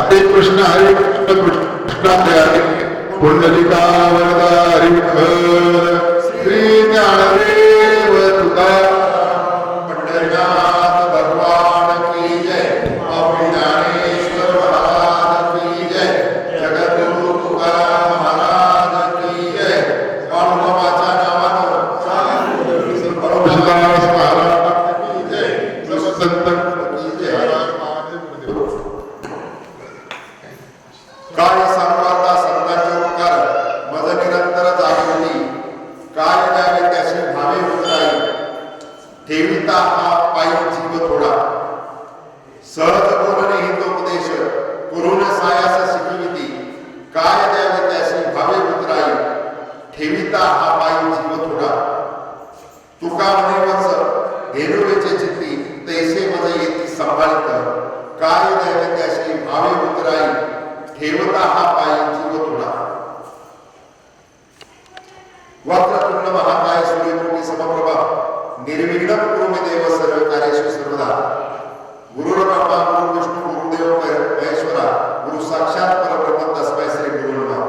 हरे कृष्ण कृष्ण हरे पुंडलिका वरदा हरी विठ्ठल श्री ज्ञानदेव तुकाराम पंढरीनाथ भगवान की जय स्वामी ज्ञानेश्वर महाराज की जय जगद्गुरु तुकाराम महाराज की जय स्वामीच्या नावानं परमशिदास महाराज की जय संत की जय काय सांगता संतांचे उपकार मज निरंतर जागृती काय द्यावे त्याशी भावे उतराई ठेविता हा पायी जीव थोडा सहज बोलणे हितोपदेश करून सायास शिकविती काय द्यावे त्याशी भावे उतराई ठेविता हा पायी जीव थोडा तुका म्हणे वच धेनुवेचे चित्ती तैसे मज येती संभाळित काय द्यावे त्याशी भावे उतराई ठेवता हा पायी जीव थोडा वक्रतुंड महाकाय सूर्यकोटि समप्रभा निर्विघ्नं कुरु मे देव सर्व कार्येषु सर्वदा गुरुर्ब्रह्मा गुरु विष्णू गुरुदेव महेश्वरा गुरु साक्षात परब्रह्म तस्मै श्री गुरु नमः।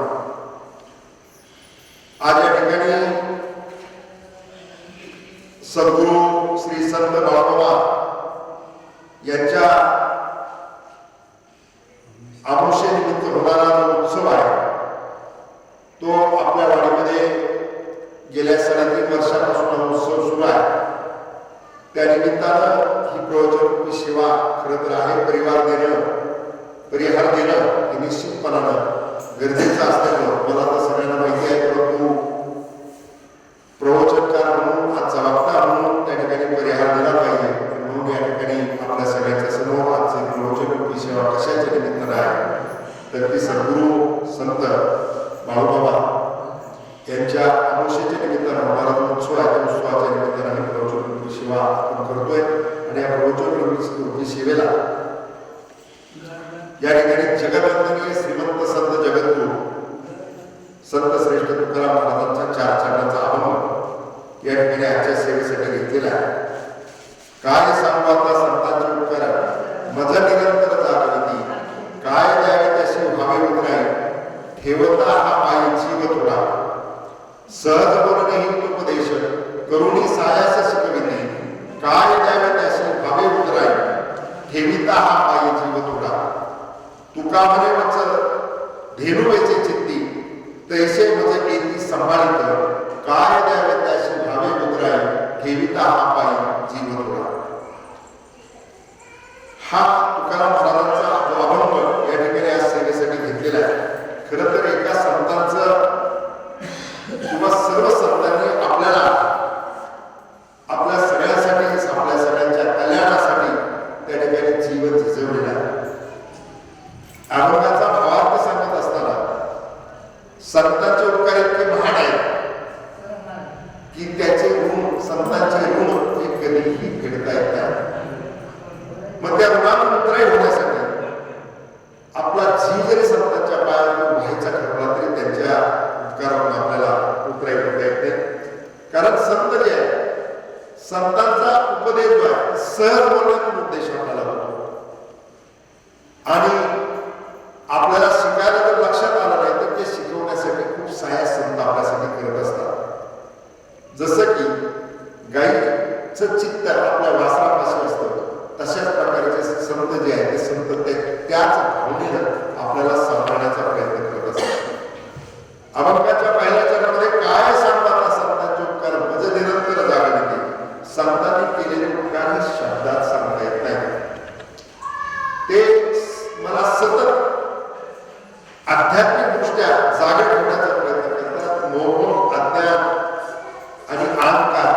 आज या ठिकाणी सद्गुरु श्री संत बाळोबा यांच्या अमावस्येनिमित्त होणारा जो उत्सव आहे तो आपल्या वाडीमध्ये गेल्या 3.5 वर्षापासून हा उत्सव सुरू आहे। त्या निमित्तानं ही प्रवचनरूपी सेवा खरं तर आहे परिहार देणं हे निश्चितपणानं गरजेचं असल्यानं मला तर सगळ्यांना माहिती आहे, परंतु प्रवचनकार म्हणून आज जबाबदार म्हणून त्या ठिकाणी परिहार दिला पाहिजे म्हणून या ठिकाणी आपल्या सगळ्यांच्या समोर आजची प्रवचनरूपी सेवा कशाच्या निमित्तानं आहे तर ती सद्गुरू संत बाळोबा यांच्या अमावस्येच्या निमित्तानं होणारा जो उत्सव आहे त्या उत्सवाच्या निमित्तानं ही प्रवचनरूपी सेवा आपण करतोय आणि या प्रवचनरूपी सेवेला या ठिकाणी जगवंदनीय श्रीमंत संत जगद्गुरू संत श्रेष्ठ तुकाराम महाराजांच्या 4 चरणांचा अभंग या ठिकाणी आजच्या सेवेसाठी घेतलेला आहे। काय सांगू आता संतांचे उपकार मज निरंतर जागृती काय द्यावे त्याशी भावे उतराई ठेवता हा पायी जीव थोडा सहज बोलणे हितोपदेश करुणी सायास शिकविते काय द्यावे त्याशी भावे उतराई ठेविता हा पायी जीव थोडा तुका म्हणे वच धेनुवेचे चित्ती तैसे मज येती संभाळित काय द्यावे त्याशी भावे उतराई ठेविता हा पायी जीव थोडा। हा तुकाराम महाराजांचा जो अभंग या ठिकाणी आज सेवेसाठी घेतलेला आहे खरं तर एका संतांचं किंवा सर्व संतांनी आपल्याला आपल्या सगळ्यांसाठी आपल्या सगळ्यांच्या कल्याणासाठी त्या ठिकाणी जीवन झिजवलेलं आहे। अभंगाचा भावार्थ सांगत असताना संतांचे उपकार इतके महान आहेत की त्याचे ऋण संतांचे ऋण हे कधीही फेडता येत नाही। मग त्या ऋणातून उतराई होण्यासाठी आपला जीव जरी संतांच्या पायावर व्हायचा ठरवला तरी त्यांच्या उपकारातून आपल्याला उतराई करता येते। कारण संत जे आहे संतांचा उपदेश जो आहे सहज बोलण्यातून उद्देश आपल्याला होतो आणि आपल्याला शिकायला जर लक्षात आलं नाही तर ते शिकवण्यासाठी खूप सहाय्य संत आपल्यासाठी करत असतात। जसं की गाईचं चित्त आपल्या वासरापाशी असतं तशाच प्रकारचे संत जे आहेत ते संत त्याच भावनेनं आपल्याला सांभाळण्याचा प्रयत्न करत असतात। अभंगाच्या पहिल्या चरणामध्ये काय सांगतात संतांचे उपकार मज निरंतर जागृती संतांनी केलेले उपकार हे शब्दात सांगता येत नाही। ते मला सतत आध्यात्मिक दृष्ट्या जागे ठेवण्याचा प्रयत्न करतात। मोह अज्ञान आणि अहंकार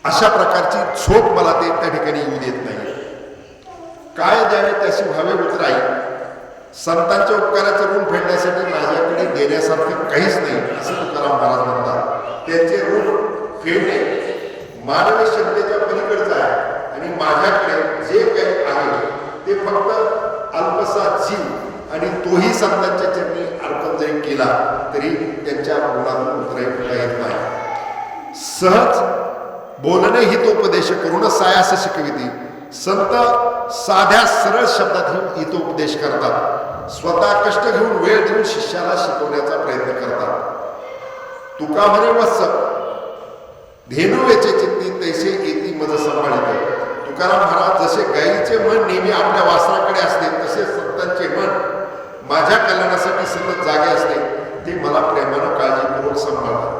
अशा प्रकारची झोप मला ते त्या ठिकाणी येऊ देत नाही। काय द्यावे त्याशी भावे उतराई संतांच्या उपकाराचे ऋण फेडण्यासाठी माझ्याकडे देण्यासारखं काहीच नाही असं तुकाराम महाराज म्हणतात। त्यांचे ऋण फेडणे मानवी क्षमतेच्या पलीकडचं आहे आणि माझ्याकडे जे काही आहे ते फक्त अल्पसा जीव आणि तोही संतांच्या चरणी अर्पण जरी केला तरी त्यांच्या ऋणातून उतराई फेडता येत नाही। सहज बोलणे हितोपदेश करून सायास शिकविती संत साध्या सरळ शब्दात हितोपदेश करतात. स्वतः कष्ट घेऊन वेळ देऊन शिष्याला शिकवण्याचा प्रयत्न करतात. तुका म्हणे वत्स धेनू वेचे चित्ती तैसे येती मज सांभाळिते. तुकाराम महाराज जसे गायीचे मन नेहमी आपल्या वासराकडे असते तसे संतांचे मन माझ्या कल्याणासाठी सतत जागे असते. ते मला प्रेमानं काळजीपूर्वक सांभाळतात.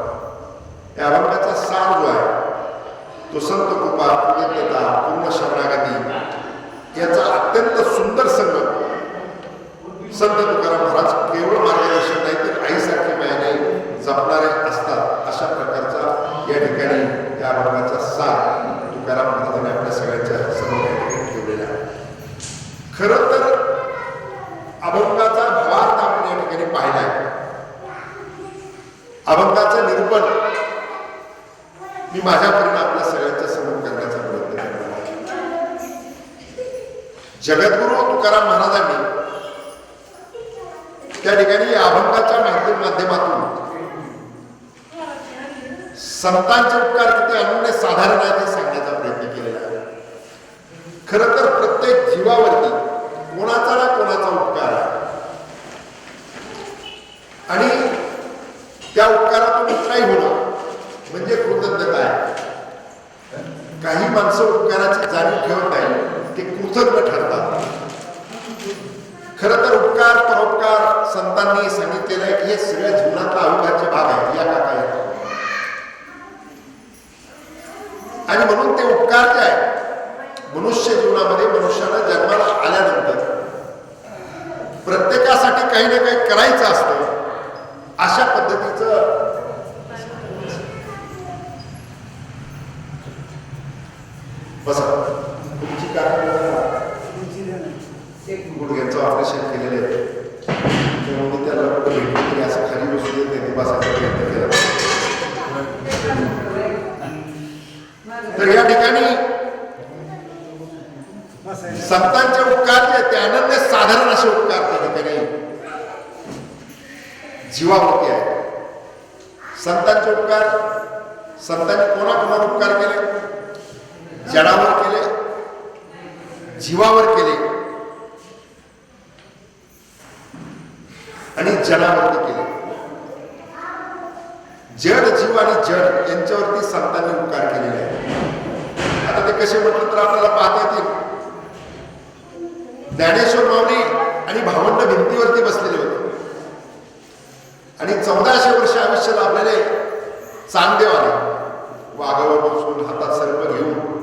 या अभंगाचा सार जो आहे तो संत कृपा, कृतज्ञता, पूर्ण शरणागती याचा अत्यंत सुंदर संगम संत तुकाराम महाराज केवळ मार्गदर्शन नाही तर आईसारखी मायाने जपणारे असतात. अशा प्रकारचा या ठिकाणी या अभंगाचा सार तुकाराम महाराजांनी आपल्या सगळ्यांच्या समोर ठेवलेला आहे. खरं तर अभंगाचा भावार्थ आपण या ठिकाणी पाहिला आहे. अभंगाचं निरूपण मी माझ्या परीने आपल्या सगळ्यांच्या समोर करण्याचा प्रयत्न करणार आहे. जगद्गुरु तुकाराम महाराजांनी त्या ठिकाणी या अभंगाच्या माध्यमातून संतांचे उपकार किती अनन्य साधारण आहे ते सांगण्याचा प्रयत्न केलेला आहे. खरं तर प्रत्येक जीवावरती कोणाचा ना कोणाचा उपकार आहे आणि त्या उपकारातून उत्साही होणं म्हणजे कृतज्ञता आहे. काही माणसं उपकाराची जाणीव ठेवत नाही, ते कृतज्ञ ठरतात. खरं तर उपकार परोपकार संतांनी सांगितलेलं आहे की हे सगळ्या जीवनातला अविभाज्य भाग आहे. या काका येतात आणि म्हणून ते उपकार जे आहे मनुष्य जीवनामध्ये मनुष्याला जन्माला आल्यानंतर प्रत्येकासाठी काही ना काही करायचं असतं. अशा पद्धतीचं बसा तुमची गुडघ्यांचं ऑपरेशन केलेलं आहे त्यामुळे मी त्याला भेटून तरी असं खाली बसू देत नाही, बसायचा प्रयत्न केला. तर या ठिकाणी संतांचे उपकार जे ते अनन्य साधारण असे उपकार त्या ठिकाणी जीवावरती आहे. संतांचे उपकार संतांनी कोणाकोणावर उपकार केले? जडावर केले, जीवावर केले आणि जडावरती केले. जड जीव आणि जड यांच्यावरती संतांनी उपकार केलेले आहे. आता ते कसे म्हटलं तर आपल्याला पाहता येतील. ज्ञानेश्वर माऊली आणि भावंड भिंतीवरती बसलेले होते आणि 1400 वर्ष आयुष्य लाभलेले चांगदेव आले. वाघावर बसून हातात सर्प घेऊन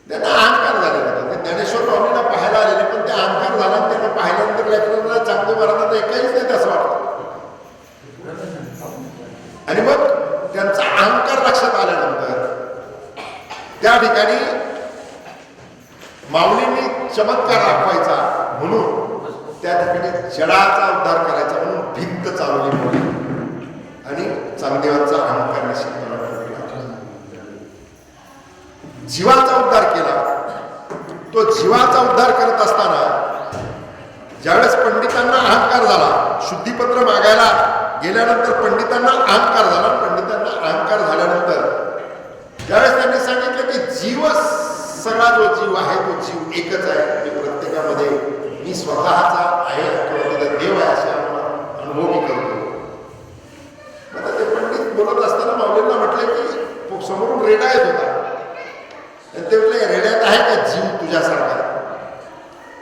त्यांना अहंकार झालेला होता. ते ज्ञानेश्वर माऊलीला पाहायला आलेले पण ते अहंकार झाला. त्यांना पाहिल्यानंतर लेकरांना चांगदेव महाराजांना एकाहीच नाही असं वाटतं आणि मग त्यांचा अहंकार लक्षात आल्यानंतर त्या ठिकाणी माऊलींनी चमत्कार दाखवायचा म्हणून त्या ठिकाणी जडाचा उद्धार करायचा म्हणून भिंत चालवली माऊली आणि चांगदेवांचा अहंकार निश्चितपणे जीवाचा उद्धार केला. तो जीवाचा उद्धार करत असताना ज्यावेळेस पंडितांना अहंकार झाला, शुद्धीपत्र मागायला गेल्यानंतर पंडितांना अहंकार झाला. पंडितांना अहंकार झाल्यानंतर ज्यावेळेस त्यांनी सांगितलं की जीव सगळा जो जीव आहे तो जीव एकच आहे, मी प्रत्येकामध्ये मी स्वतःचा आहे किंवा देव आहे असे अनुभव मी करतो. आता ते पंडित बोलत असताना माऊलींना म्हटलं की समोरून रेडा येत होता. ते म्हटलं रेड्यात आहे का जीव तुझ्यासारखा?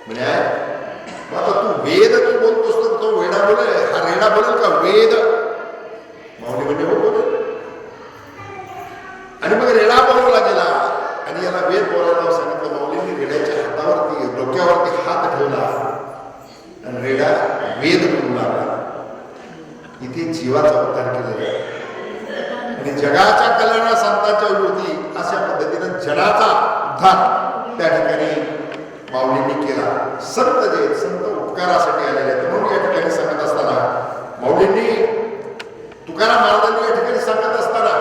म्हणजे मग आता तू वेद तू बोलतोस तर तो वेडा बोलेल, हा रेडा बोलेल का वेद? माऊली म्हणजे हो बोलेल. आणि मग रेडा बोलवला गेला आणि याला वेद बोलायला सांगितलं. माऊलींनी रेड्याच्या हातावरती डोक्यावरती हात ठेवला आणि रेडा वेद बोलू लागला. इथे जीवाचा उद्धार केलेला आहे आणि जगाच्या कल्याणा संतांच्या विरोधी अशा पद्धतीनं जगाचा उद्धार त्या ठिकाणी माऊलींनी केला. संत जे संत उपकारासाठी आलेले आहेत म्हणून या ठिकाणी सांगत असताना माऊलींनी तुकाराम महाराजांनी या ठिकाणी सांगत असताना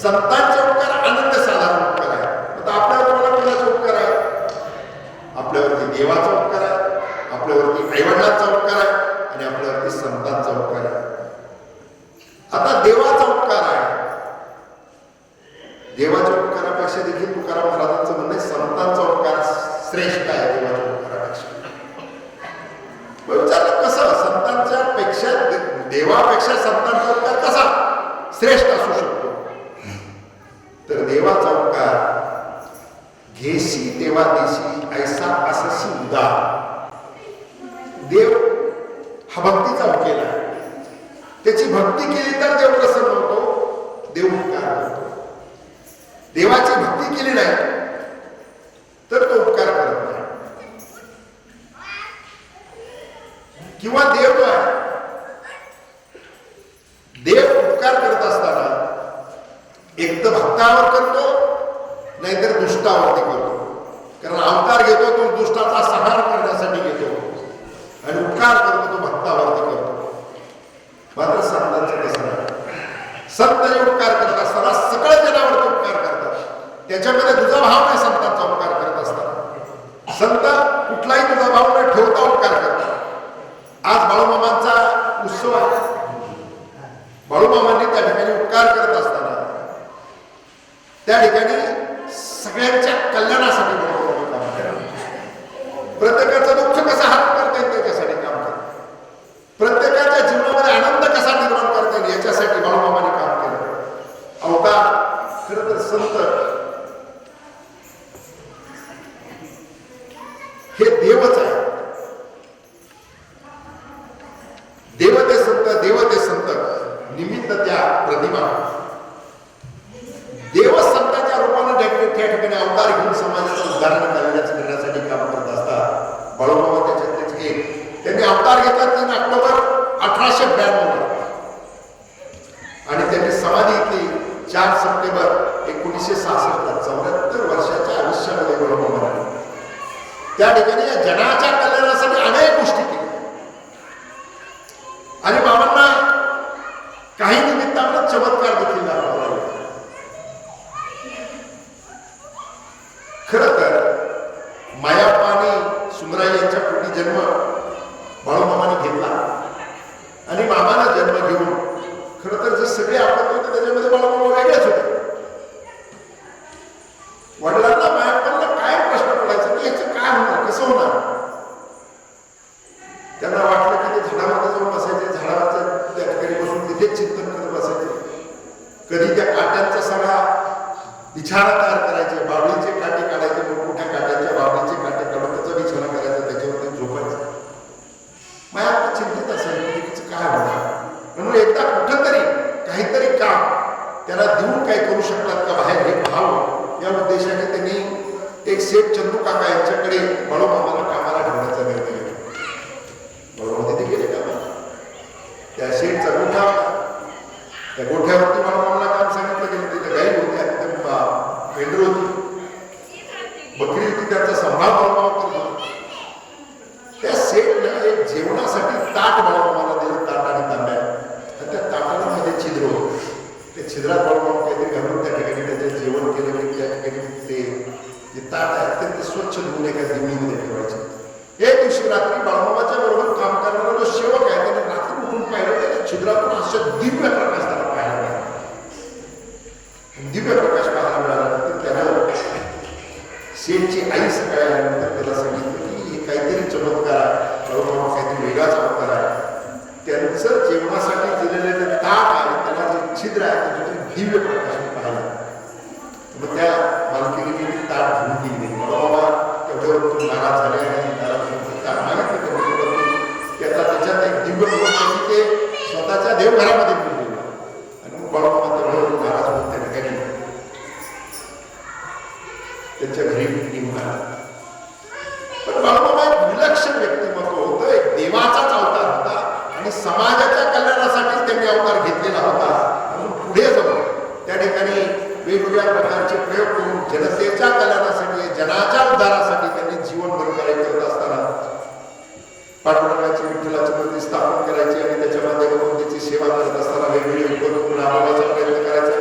संतांचे उपकार अनंत साधारण उपकार आहे. आता आपल्यावर कोणाचा उपकार आहे? आपल्यावरती देवाचा उपकार आहे, आपल्यावरती आईवडिलांचा उपकार आहे आणि आपल्यावरती संतांचा उपकार आहे. आता देवाचा उपकार आहे. देवाच्या उपकारापेक्षा देखील तुकाराम महाराजांचं म्हणणं संतांचा श्रेष्ठ आहे देवाच्या उपकारापेक्षा. विचारलं कसं संतांच्या पेक्षा देवापेक्षा संतांचा उपकार कसा श्रेष्ठ असू शकतो? तर देवाचा उपकार घेशी तेव्हा देशी ऐसा असशी उदार. देव हा भक्तीचा उकेल आहे. त्याची भक्ती केली तर देव प्रसन्न होतो, देव उपकार करतो. देवाची भक्ती केली नाही तर तो उपकार करत नाही. किंवा देव जो आहे, देव उपकार करत असताना एक तर भक्तावर करतो नाहीतर दुष्टावरती करतो. कारण अवतार घेतो तो दुष्टाचा संहार करण्यासाठी घेतो आणि उपकार करतो तो भक्तावरती करतो. मात्र संतांचं कसं नाही. संत जे उपकार करत असताना सकळ जनावरती उपकार करतात. त्याच्यामध्ये तुझा भाव नाही संतांचा उपकार करत असताना. संत कुठलाही तुझा भाव न ठेवता उपकार करतात. आज बाळूमामांचा उत्सव आहे. बाळूमामांनी त्या ठिकाणी उपकार करत असताना त्या ठिकाणी सगळ्यांच्या कल्याणासाठी बाळूमामा काम करतात. प्रत्येकाचं दुःख कसं हरण करता येईल त्याच्यासाठी काम करतात. प्रत्येकाच्या जीवनामध्ये आनंद कसा निर्माण करता येईल याच्यासाठी बाळूमामांनी काम केलं. अवतार खरं तर संत हे देवच आहे. देवते संत निमित्त त्या प्रतिमा. देव संतांच्या रूपाने त्या ठिकाणी अवतार घेऊन समाजाचं उदाहरण करण्यासाठी काम करत असतात. बाळूमामा त्याच्यातलेच एक. त्यांनी अवतार घेतला 3 ऑक्टोबर 1892 आणि त्यांनी समाधी घेतली 4 सप्टेंबर 1966. 74 वर्षाच्या आयुष्यामध्ये बाळूमामा त्या ठिकाणी या जनाच्या कल्याणासाठी अनेक गोष्टी केल्या. आणि बाबांना काही निमित्तानं चमत्कार देखील दाखवला. खरं तर मायाप्पा आणि सुंदराई यांच्या पोटी जन्म बाळूमामाने घेतला आणि मामाला जन्म घेऊन खरं तर जे सगळे आपत्ती होते त्याच्यामध्ये बाळूमामा वेगळेच होते. वडिलांना मायाप्पांना काय प्रश्न पडायचा की याचं काय होणार, कसं होणार. त्यांना वाटलं की ते झाडामध्ये जाऊन बसायचे, झाडावरच्या त्या ठिकाणी बसून तिथेच चिंतन करत बसायचे. कधी त्या काट्यांचा सगळा बिछाणा तयार करायचे, बाबळीचे काटे काढायचे, मोठमोठ्या काट्यांच्या बाबळीचे काटे काढून त्याचा बिछाणा करायचा, त्याच्यावरती झोपायचं. मायाप्पा चिंतित असायचं की तिचं काय होणार. म्हणून एकदा कुठंतरी काहीतरी काम त्याला देऊन काय करू शकतात का बाहेर हे पाहावं या उद्देशाने त्यांनी एक सेठ चंदू काका यांच्याकडे बाळूमामाला कामाला ठेवण्याचा निर्णय घेतला. बाळूमामा तिथे गेले कामाला. त्या सेठचा गोठा होता. त्या गोठ्यावरती बाळूमामाला काम सांगितलं गेलं. तिथे गाई होत्या, तिथे मेंढर होती, बकरी होती, त्यांचा सांभाळ बाळूमामा करत होता. त्या सेठनं एक जेवणासाठी ताट बाळूमामाला दिलं, ताट आणि तांब्या. आणि त्या ताटाला मध्ये छिद्र होतं. त्या छिद्रात बाळूमामा काहीतरी घालून त्या ठिकाणी त्याचं जेवण केलं की त्या ठिकाणी ते जे ताट आहे अत्यंत स्वच्छ धुवून एका दिवणीमध्ये ठेवायचे. एक दिवशी रात्री बाळूमामाच्या बरोबर काम करणारा जो सेवक आहे त्याने रात्री उठून पाहिलं, त्याच्या छिद्रातून अशा दिव्य प्रकाश त्याला पाहायला मिळाला. दिव्य प्रकाश पाहायला मिळाल्यानंतर त्याला सेठची आई सकाळी आल्यानंतर त्याला सांगितलं की हे काहीतरी चमत्कार आहे, बाळूमामा काहीतरी वेगळा चमत्कार आहे. त्यांचं जेवणासाठी दिलेले जे ताट आहे त्याला जे छिद्र आहे त्याच्यातून दिव्य प्रकाश पाहिला. मग त्या मालकीने ताट घेऊन दिली. बाळूमामा तेवढ्यावर नाराज झाले आणि ताट मागितलं त्याचा त्याच्यात एक दिव्य प्रकाश ते स्वतःच्या देवघरामध्ये घेऊन गेला. आणि मग बाळूमामा तेवढ्यावर नाराज होऊन त्या ठिकाणी त्यांच्या घरी निघून आला. पण बाळूमामा एक विलक्षण व्यक्तिमत्व होतं, एक देवाचाच अवतार होता आणि समाजाच्या कल्याणासाठी त्यांनी अवतार घेतलेला होता. म्हणून पुढे जाऊन त्या ठिकाणी वेगवेगळ्या प्रकारचे प्रयोग करून जनतेच्या कल्याणासाठी, जनाच्या उद्धारासाठी त्यांनी जीवनभर कार्य करत असताना पांडुरंगाची विठ्ठलाची मूर्ती स्थापन करायची आणि त्याच्या माध्यमातून त्याची सेवा करत असताना वेगवेगळे उपक्रम राबवण्याचा प्रयत्न करायचा.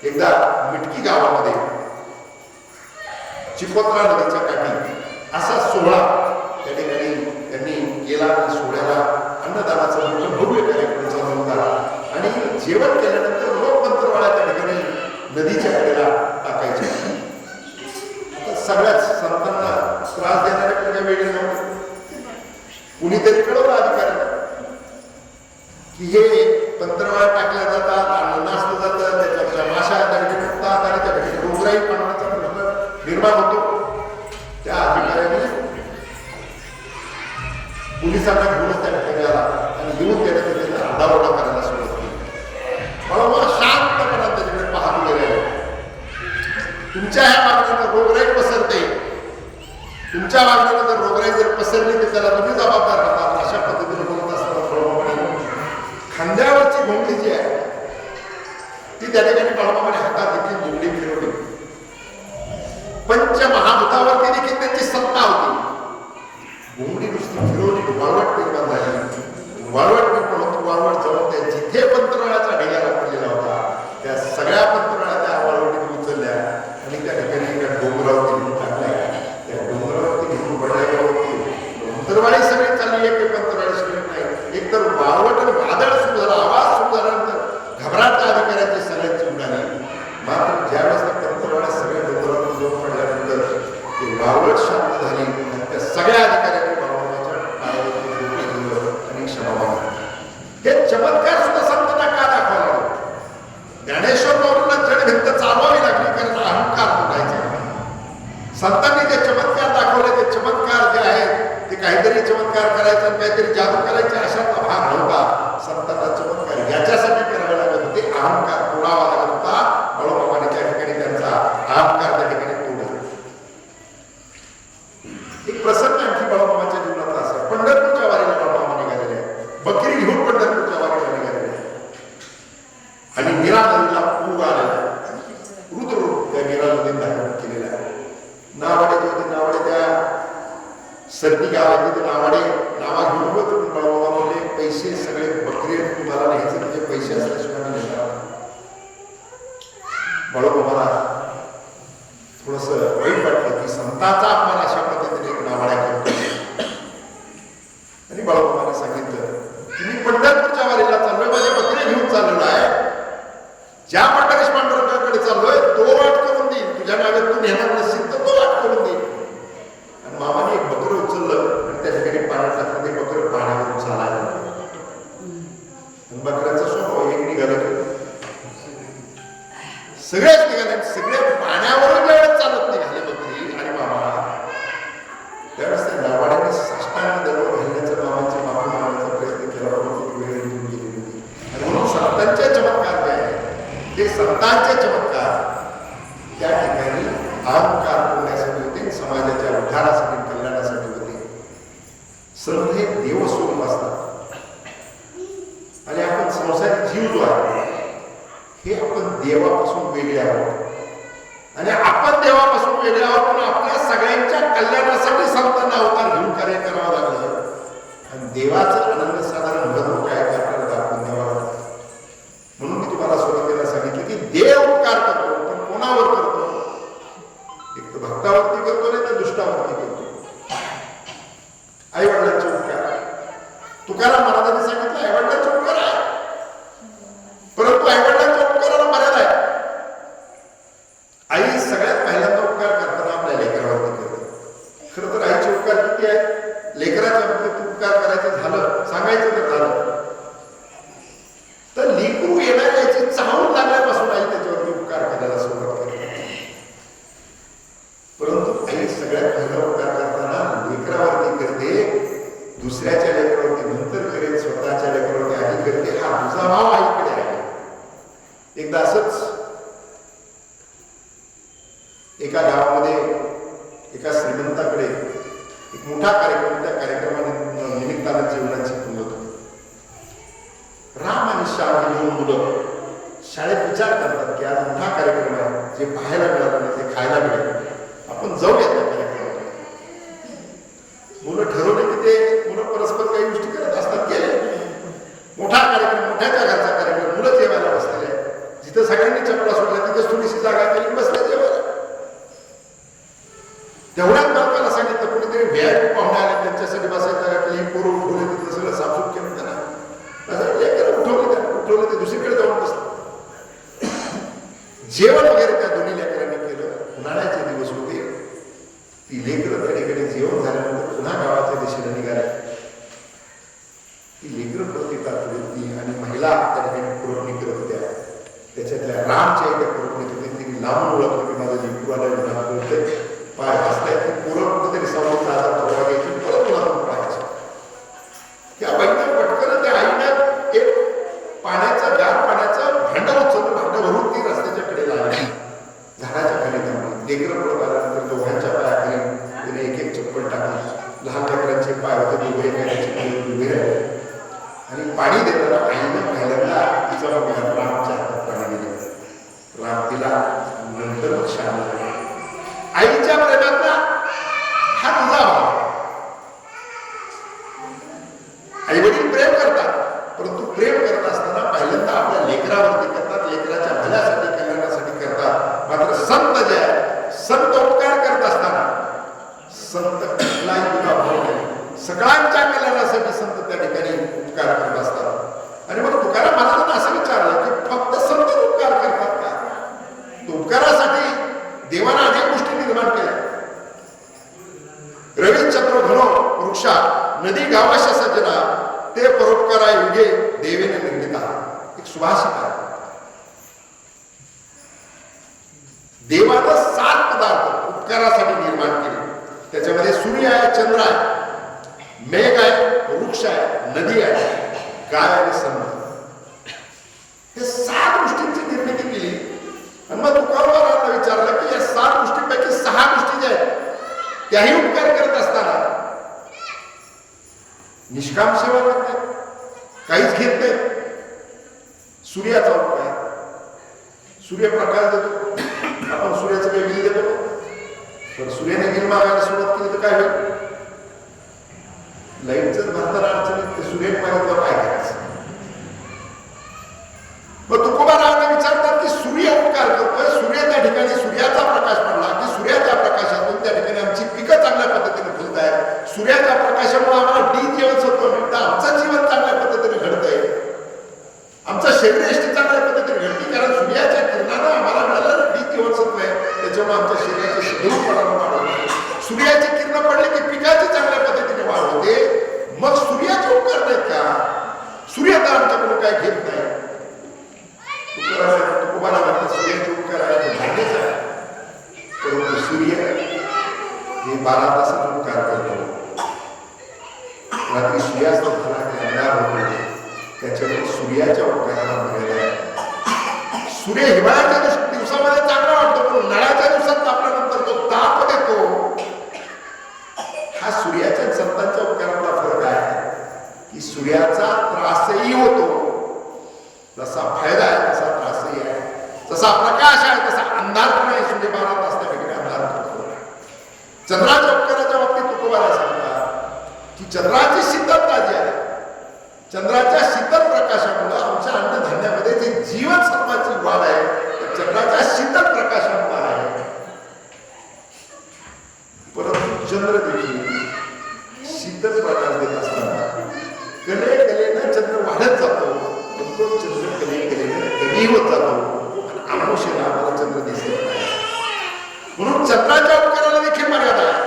एकदा मिटकी गावामध्ये चिकोत्रा नदीच्या काठी असा सोहळा त्या ठिकाणी त्यांनी केला. आणि सोहळ्याला अन्नदानाचा मोठा भव्य कार्यक्रम चालू होता आणि जेवण केल्यानंतर लोक मंत्रवाळ्या त्या ठिकाणी नदीच्या कडेला टाकायचे. सगळ्याच संतांना काय वेगळे नव्हते. कुणीतरी कळवलं अधिकाऱ्यांना की हे पंत्रवाळा टाकल्या जातात, नाचलं जातं, त्याच्या माशा दर्जे फुटतात आणि त्यापेक्षा रोगराई पाण्याचा प्रश्न निर्माण होतो. त्या अधिकाऱ्याने पोलिसांना घेऊनच त्या ठिकाणी आला आणि घेऊन त्याने आरडाओरडा करायला सुरुवात केली. मला शांतपणा त्याच्याकडे पाहत गेले. तुमच्या ह्या वागण्यानं रोगराई पसरते, तुमच्या वागण्यानं जर रोगराई जर पसरली तर त्याला तुम्ही जबाबदार राहतात. अशा पद्धतीने बोलत असताना खांद्यावरची घोंगडी जी आहे ती त्या ठिकाणी बाळमामाने हातात देखील घोंगडी फिरवली. पंचमहाभूतावरती देखील त्यांची सत्ता होती. घोंगडी नुसती फिरवली, वाळवट निर्माण झाली. वाळवट निर्माण होती, वाळवट जवळ त्या जिथे पंतप्रधानाचा ढेगारा पडलेला होता त्या सगळ्या पंतप्रधानाच्या त्या वाळवटीने उचलल्या आणि त्या ठिकाणी एका डोंगरावरती घेऊन टाकल्या. त्या डोंगरावरती घेऊन पडल्यावरती पंतरवाडी सगळी चालली आहे, पंतरवाडी सगळी नाही. एकतर वाळवट आणि वादळ सुरू झाला, आवाज सुरू झाल्यानंतर घबराट अधिकाऱ्यांची सगळ्यांची उडाली. मात्र ज्यावेळेस त्या पंतरवाड्या सगळ्या डोंगरावरती जाऊन पडल्यानंतर ती वाळवट शांत झाली आणि त्या सगळ्या अधिकाऱ्यांनी बाळमामाच्या पायावरती आणि क्षमा मागितली. हे चमत्कार सुद्धा संतांना का दाखवायला? ज्ञानेश्वर माऊलींना जड भिंत चालवावी लागली कारण अहंकार तुटायचा. संतांनी जे चमत्कार दाखवले ते चमत्कार जे आहेत ते काहीतरी चमत्कार करायचं आणि काहीतरी जादू करायचा अशातला भाग नव्हता. संतांना चमत्कार याच्यासाठी करावे लागत होते, अहंकार तोडावा लागत होता. बाळूमामाने त्या ठिकाणी त्यांचा अहंकार त्या ठिकाणी तोडला. एक प्रसंग आणखी बाळूमामाच्या जीवनात असा. पंढरपूरच्या वारीला बाळूमामा निघालेले आहे, बकरी घेऊन पंढरपूरच्या वारीला निघालेले आहे आणि मीरा नदीला पूर आलेला रुद्ररूप त्या मीरा नदीत दाखल केलेला आहे. नावाडे जे होते, नावाडे त्या सर्दी गावात तिथे नावाडे नावा घेऊन होत. बाळूमामा म्हणले पैसे सगळे बकरी तुम्हाला न्यायचे, त्याचे पैसे असल्याशिवाय नेणार. बाळूमामाला थोडस वाईट वाटलं की संतांचा अपमान अशा पद्धतीने नावाड्या करतो. आणि बाळूमामाने सांगितलं की मी पंढरपूरच्या वारीला चाललोय, माझे बकरी घेऊन चाललेलो आहे. ज्या पंढरीश पांडुरंगाकडे चाललोय तो वाट करून देईल, तुझ्या नावे तू नेणार नसेल तर तो वाट करून देईल. आणि मामाने एक बकरं उचललं आणि त्या ठिकाणी पाण्यात टाकलं. ते बकरं पाण्यावरून चालायला बकऱ्याचा स्वभाव एक निघाला की सगळेच निघाले, सगळे पाण्यावरून ज्यावेळेस चालत निघाले बकरी आणि मामा, त्यावेळेस त्या नावाड्याने साष्टांग दरवर घालण्याचा मामाची माफी मागण्याचा प्रयत्न केला. वेळ निघून गेलेली होती. आणि म्हणून संतांचे चमत्कार जे आहे ते संतांचे चमत्कार त्या ठिकाणी अहंकार करण्यासाठी होते, समाजाच्या उद्धारासाठी, कल्याणासाठी होते. संत हे देवस्वरूप असतात आणि आपण संसारिक जीव जो आहे हे आपण देवापासून वेगळे आहोत आणि आपण देवापासून वेगळे आहोत. पण आपल्या सगळ्यांच्या कल्याणासाठी संतांना अवतार घेऊन कार्य करावं लागलं. आणि देवाचं अनन्यसाधारण महत्व काय ते आपल्याला दाखवून द्यावं लागतं. म्हणून मी तुम्हाला सुरुवातीला सांगितलं की देव उपकार करतो, पण कोणावर करतो? एक तर भक्तावरती करतो, नाही तर दुष्टावरती करतो. आई वडिलांचे उपकार तुकाराम महाराजांनी सांगितलं आई वडिलांचे उपकार आहे, परंतु आई वडिलांच्या उपकाराला मर्यादा आहे. आई सगळ्यात पहिल्यांदा उपकार करताना आपल्या लेकरावरती करते. खरं तर आईचे उपकार किती आहेत? लेकराच्या बाबतीत उपकार करायचं झालं, सांगायचं तर झालं तर लेकरू येणाऱ्या याची चाहूल लागल्यापासून आई त्याच्यावरती उपकार करायला सुरुवात करते. परंतु आई सगळ्यात पहिला उपकार करताना लेकरावरती करते, दुसऱ्याच्या लेकरावरती नंतर करेल, स्वतःच्या लेकरावरती आधी करते. हा तुझा भाव आईकडे आहे. एकदा असंच एका गावामध्ये एका श्रीमंताकडे एक मोठा कार्यक्रम, त्या कार्यक्रमाने निमित्तानं जेवणाची फुलत होती. राम आणि श्याम ही दोन मुलं शाळेत विचार करतात की आज मोठा कार्यक्रम आहे, जे पाहायला मिळालं नाही ते खायला मिळेल, आपण जाऊया त्या कार्यक्रमात. मुलं ठरवले की ते मुलं परस्पर काही गोष्टी करत असतात. गेले. मोठा कार्यक्रम, मोठ्याच्या घरचा कार्यक्रम, मुलं जेवायला बसलेले. जिथं सगळ्यांनी चपला सोडल्या तिथं थोडीशी जागा केली, बसले जेवायला. तेवढ्यात बालकाला सांगितलं कुठेतरी व्हीआयपी पाहुणे आले, त्यांच्यासाठी बसायची जागा केली, पोरं उठवले, तिथं सगळं साफसूफ केलं. त्यांना उठवलं, ते दुसरीकडे जाऊन बसलं. जेवण वगैरे त्या दोन्ही लेकरांनी केलं. उन्हाळ्याचे दिवस होते. ती लेकरं त्या ठिकाणी जेवण झाल्यानंतर पुन्हा गावाच्या दिशेने निघाल्या. ती लेकरं परत येतात पुढे आणि महिला त्या ठिकाणी पुरवणी करत होत्या. त्याच्यातल्या रामच्या एका पुरवणीत होते. तिने लांबून ओळखलं की माझा जिंकूवाला विधान करतोय, पाय हसताय. ती पोरं कुठेतरी सावलीचा आधार थोडा घ्यायची, परत उन्हातून पडायचं. त्या बाईनं पटकन त्या आईनं एक पाण्याचा गार पाण्याचं भांड उचललं, भांड भरून ती रस्त्याच्या कडेला आली. झाडाच्या खाली थांबली. लेकरं पडत आल्यानंतर दोघांच्या पायाखाली तिने एक एक चप्पल टाकली. लहान लेकरांचे पाय होते, दोघे एकाचे उभे राहिले आणि पाणी देताना आईनं पहिल्यांदा तिचा मुलगा रामच्या हातात पाणी दिलं. राम तिला नंतर शांत झाला. आईच्या प्रेमातला हा तुझा भाव. आई वडील प्रेम करतात, परंतु प्रेम करत असताना पहिल्यांदा आपल्या लेकरावरती करतात, लेकराच्या भल्यासाठी कल्याणासाठी करतात. मात्र संत जे आहे, संत उपकार करत असताना संत कुठलाही तुझा भाव नाही, सगळ्यांच्या कल्याणासाठी संत त्या ठिकाणी उपकार करत असतात. आणि मग तुकाराम महाराजांना असं विचारलं की फक्त संत उपकार करतात का? उपकारासाठी देवाने अनेक गोष्टी निर्माण केल्या. रविचंद्र घनो वृक्षा नदी गावाशा सज्जना ते परोपकारा युगे देवेने निर्मिता. एक सुभाषित आहे. देवानं 7 पदार्थ उपकारासाठी निर्माण केले. त्याच्यामध्ये सूर्य आहे, चंद्र आहे, मेघ आहे, वृक्ष आहे, नदी आहे, गाय आणि संत. हे 7 गोष्टींची निर्मिती केली. आणि मग तुकारामांना विचारलं की या 7 गोष्टींपैकी 6 गोष्टी ज्या आहेत त्याही उपकार करत असताना निष्काम सेवा करते, काहीच घेत नाही. सूर्याचा उपकार, सूर्यप्रकाश देतो, आपण सूर्याचं काही बिल देतो, पण सूर्याने बिल मागायला सुरुवात केली तर काय होईल? लाईटच भरताना अडचणीत सूर्याने मागितलं काय करायचं? मग तुकोबारावांना विचारतात की सूर्य उपकार करतोय, सूर्य त्या ठिकाणी सूर्याचा प्रकाश पडला की सूर्याच्या प्रकाशातून त्या ठिकाणी आमची पिकं चांगल्या पद्धतीने फुलत आहे. सूर्याच्या प्रकाशामुळे आम्हाला डी जीवनसत्व मिळतं, आमचं जीवन चांगल्या पद्धतीने घडतंय, आमचं शरीरयष्टी चांगल्या पद्धतीने घडते, कारण सूर्याच्या किरणानं आम्हाला मिळालं डी जीवनसत्व आहे. त्याच्यामुळे आमच्या शरीराची सदृढपणा वाढवते. सूर्याची किरण पडली की पिकाची चांगल्या पद्धतीने वाढ होते. मग सूर्याचे उपकार नाहीत का? सूर्य तर आमच्याकडून काय घेत नाही. तुकोबाला म्हणतात सूर्याचे उपकार आहे भाग्यच आहे, परंतु सूर्य हे 12 तासात उपकार करतो. रात्री सूर्यास्त झाला की अंधार होतो, त्याच्यामुळे सूर्याच्या उपकाराला मर्यादा आहे. सूर्य हिवाळ्याच्या दिवसामध्ये चांगला वाटतो, पण उन्हाळ्याच्या दिवसात तापल्यानंतर तो ताप देतो. हा सूर्याच्या संतांच्या उपकारातला फरक आहे की सूर्याचा त्रासही होतो, जसा फायदा आहे तसा त्रासही आहे, जसा प्रकाश आहे तसा अंधार पण आहे. सूर्य 12 तास त्या ठिकाणी अंधार करतो. चंद्राच्या उपकाराच्या बाबतीत तुकोबाला सांगतात की चंद्राची शीतलता जी आहे, चंद्राच्या शीतल प्रकाशामुळे आमच्या अन्नधान्यामध्ये जे जीवनसत्वाची वाढ आहे तर चंद्राच्या शीतल प्रकाशामुळे आहे. परंतु चंद्र देखील शीतल प्रकाश देत असताना कले कलेनं चंद्र वाढत जातो, पण तो चंद्र कले कलेनं कमी होत जातो. आमुष्याला आम्हाला चंद्र दिसत नाही. म्हणून चंद्राच्या उपकाराला देखील मर्यादा आहे.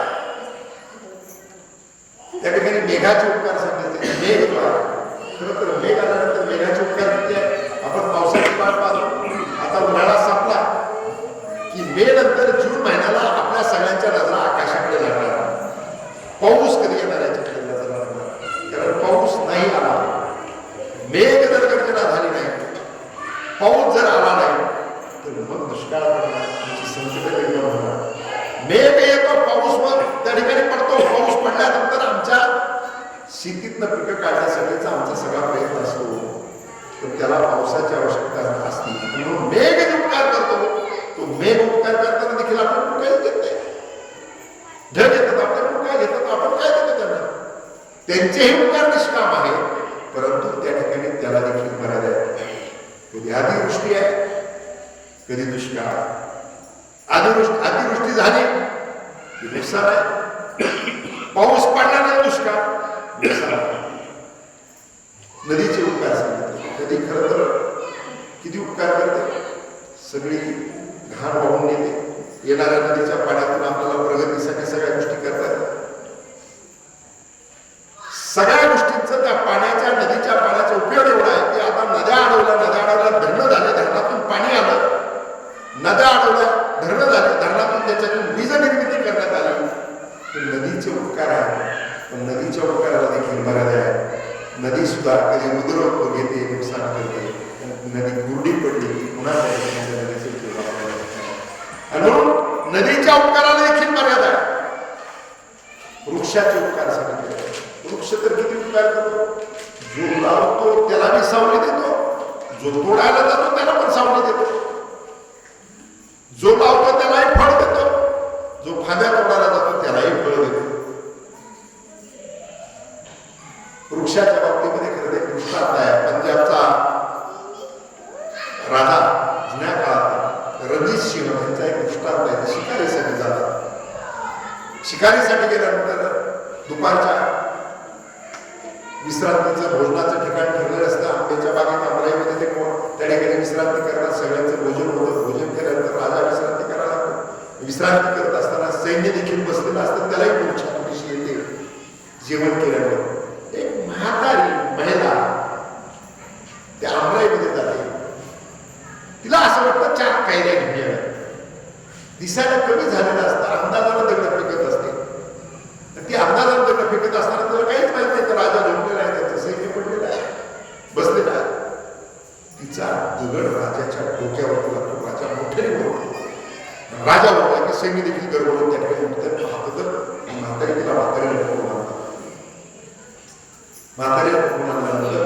त्या ठिकाणी मेघाचे उपकार सांगायचे. मेघ जो आहे, खरं तर मेघ आल्यानंतर मेघाचे उपकार किती आहे? आपण पावसाची वाट पाहतो. आता उन्हाळा संपला की मे नंतर जून महिन्याला आपल्या सगळ्यांच्या नजरा आकाशाकडे लागणार. पाऊस कधी येणार याच्याकडे नजर लागणार, कारण पाऊस नाही आला. मेघ जर गर्जना झाली नाही, पाऊस जर आला नाही तर मग दुष्काळ पडणार, आमची संकट निर्माण होणार. मेघ येतो, पाऊस मग त्या ठिकाणी पडतो. पाऊस पडल्यानंतर आमच्या शेतीतनं पिकं काढण्यासाठीचा आमचा सगळा प्रयत्न असतो, तर त्याला पावसाची आवश्यकता असते. म्हणून मेघ उपकार करतो. तो मेघ उपकार करताना देखील आपण काय घेत नाही. ढग येतात, आपल्याकडून काय घेतात, आपण काय देतो त्यांना. त्यांचेही उपकार निष्काम आहे, परंतु त्या ठिकाणी त्याला देखील मर्यादा आहे. कधी अतिवृष्टी आहे, कधी दुष्काळ. अतिवृष्टी झाली की नुकसान आहे, पाऊस पडला नाही दुष्काळ, नुकसान आहे. नदीचे उपकार सांगितले. नदी खरं तर किती उपकार करते. सगळी घाण वाहून नेते. येणाऱ्या नदीच्या पाण्यातून आपल्याला प्रगतीसाठी सगळ्या नदीचे उपकार आहेत, पण नदीच्या उपकाराला देखील मर्यादा आहे. नदी सुद्धा कधी उद्रव घेते, नुकसान करते. नदी गुरडी पडली की पुन्हा म्हणून नदीच्या उपकाराला देखील मर्यादा आहे. वृक्षाचे उपकार सांगितले. वृक्ष तर किती उपकार करतो. जो लावतो त्याला बी सावली देतो, जो तोडायला जातो त्याला पण सावली देतो, जो लावतो त्यालाही फळ देतो, जो फांद्या तोडायला जातो त्यालाही फळ देतो. वृक्षाच्या बाबतीमध्ये खरं ते दृष्टांत आहे. पंजाबचा राजा जुन्या काळात रणजित सिंह यांचा एक दृष्टांत आहे. ते शिकारीसाठी जातात. शिकारीसाठी गेल्यानंतर दुपारच्या विश्रांतीचं भोजनाचं ठिकाण ठरलेलं असतं. आंब्याच्या बागेत अमराईमध्ये ते त्या ठिकाणी विश्रांती करतात. सगळ्यांचं भोजन होतं. भोजन केल्यानंतर राजा विश्रांती करायला लागतो. विश्रांती करत असताना सैन्य देखील बसलेलं असतं. त्यालाही खूप छान कशी येते. जेवण केल्यानंतर एक म्हातारी महिला त्या अमराईमध्ये जाते. तिला असं वाटतं 4 कैऱ्या घेऊन दिसायला कमी झालेलं असतं. अंदाजाला दगड फेकत असते. ती अंदाजाला दगड फेकत असताना त्याला काहीच माहित नाही. तर राजा झोपलेला आहे, त्याचं सैन्य पडलेलं आहे, बसलेला आहे. तिचा दगड राजाच्या डोक्यावरती लागतो. राजा मोठ्याने बोलतो. राजा बोलला की सैन्य देखील गडबडून त्या ठिकाणी उठतात. पाहतो तर म्हातारी तिला म्हातारीला नको मानतात. म्हातारीला नको मानल्यानंतर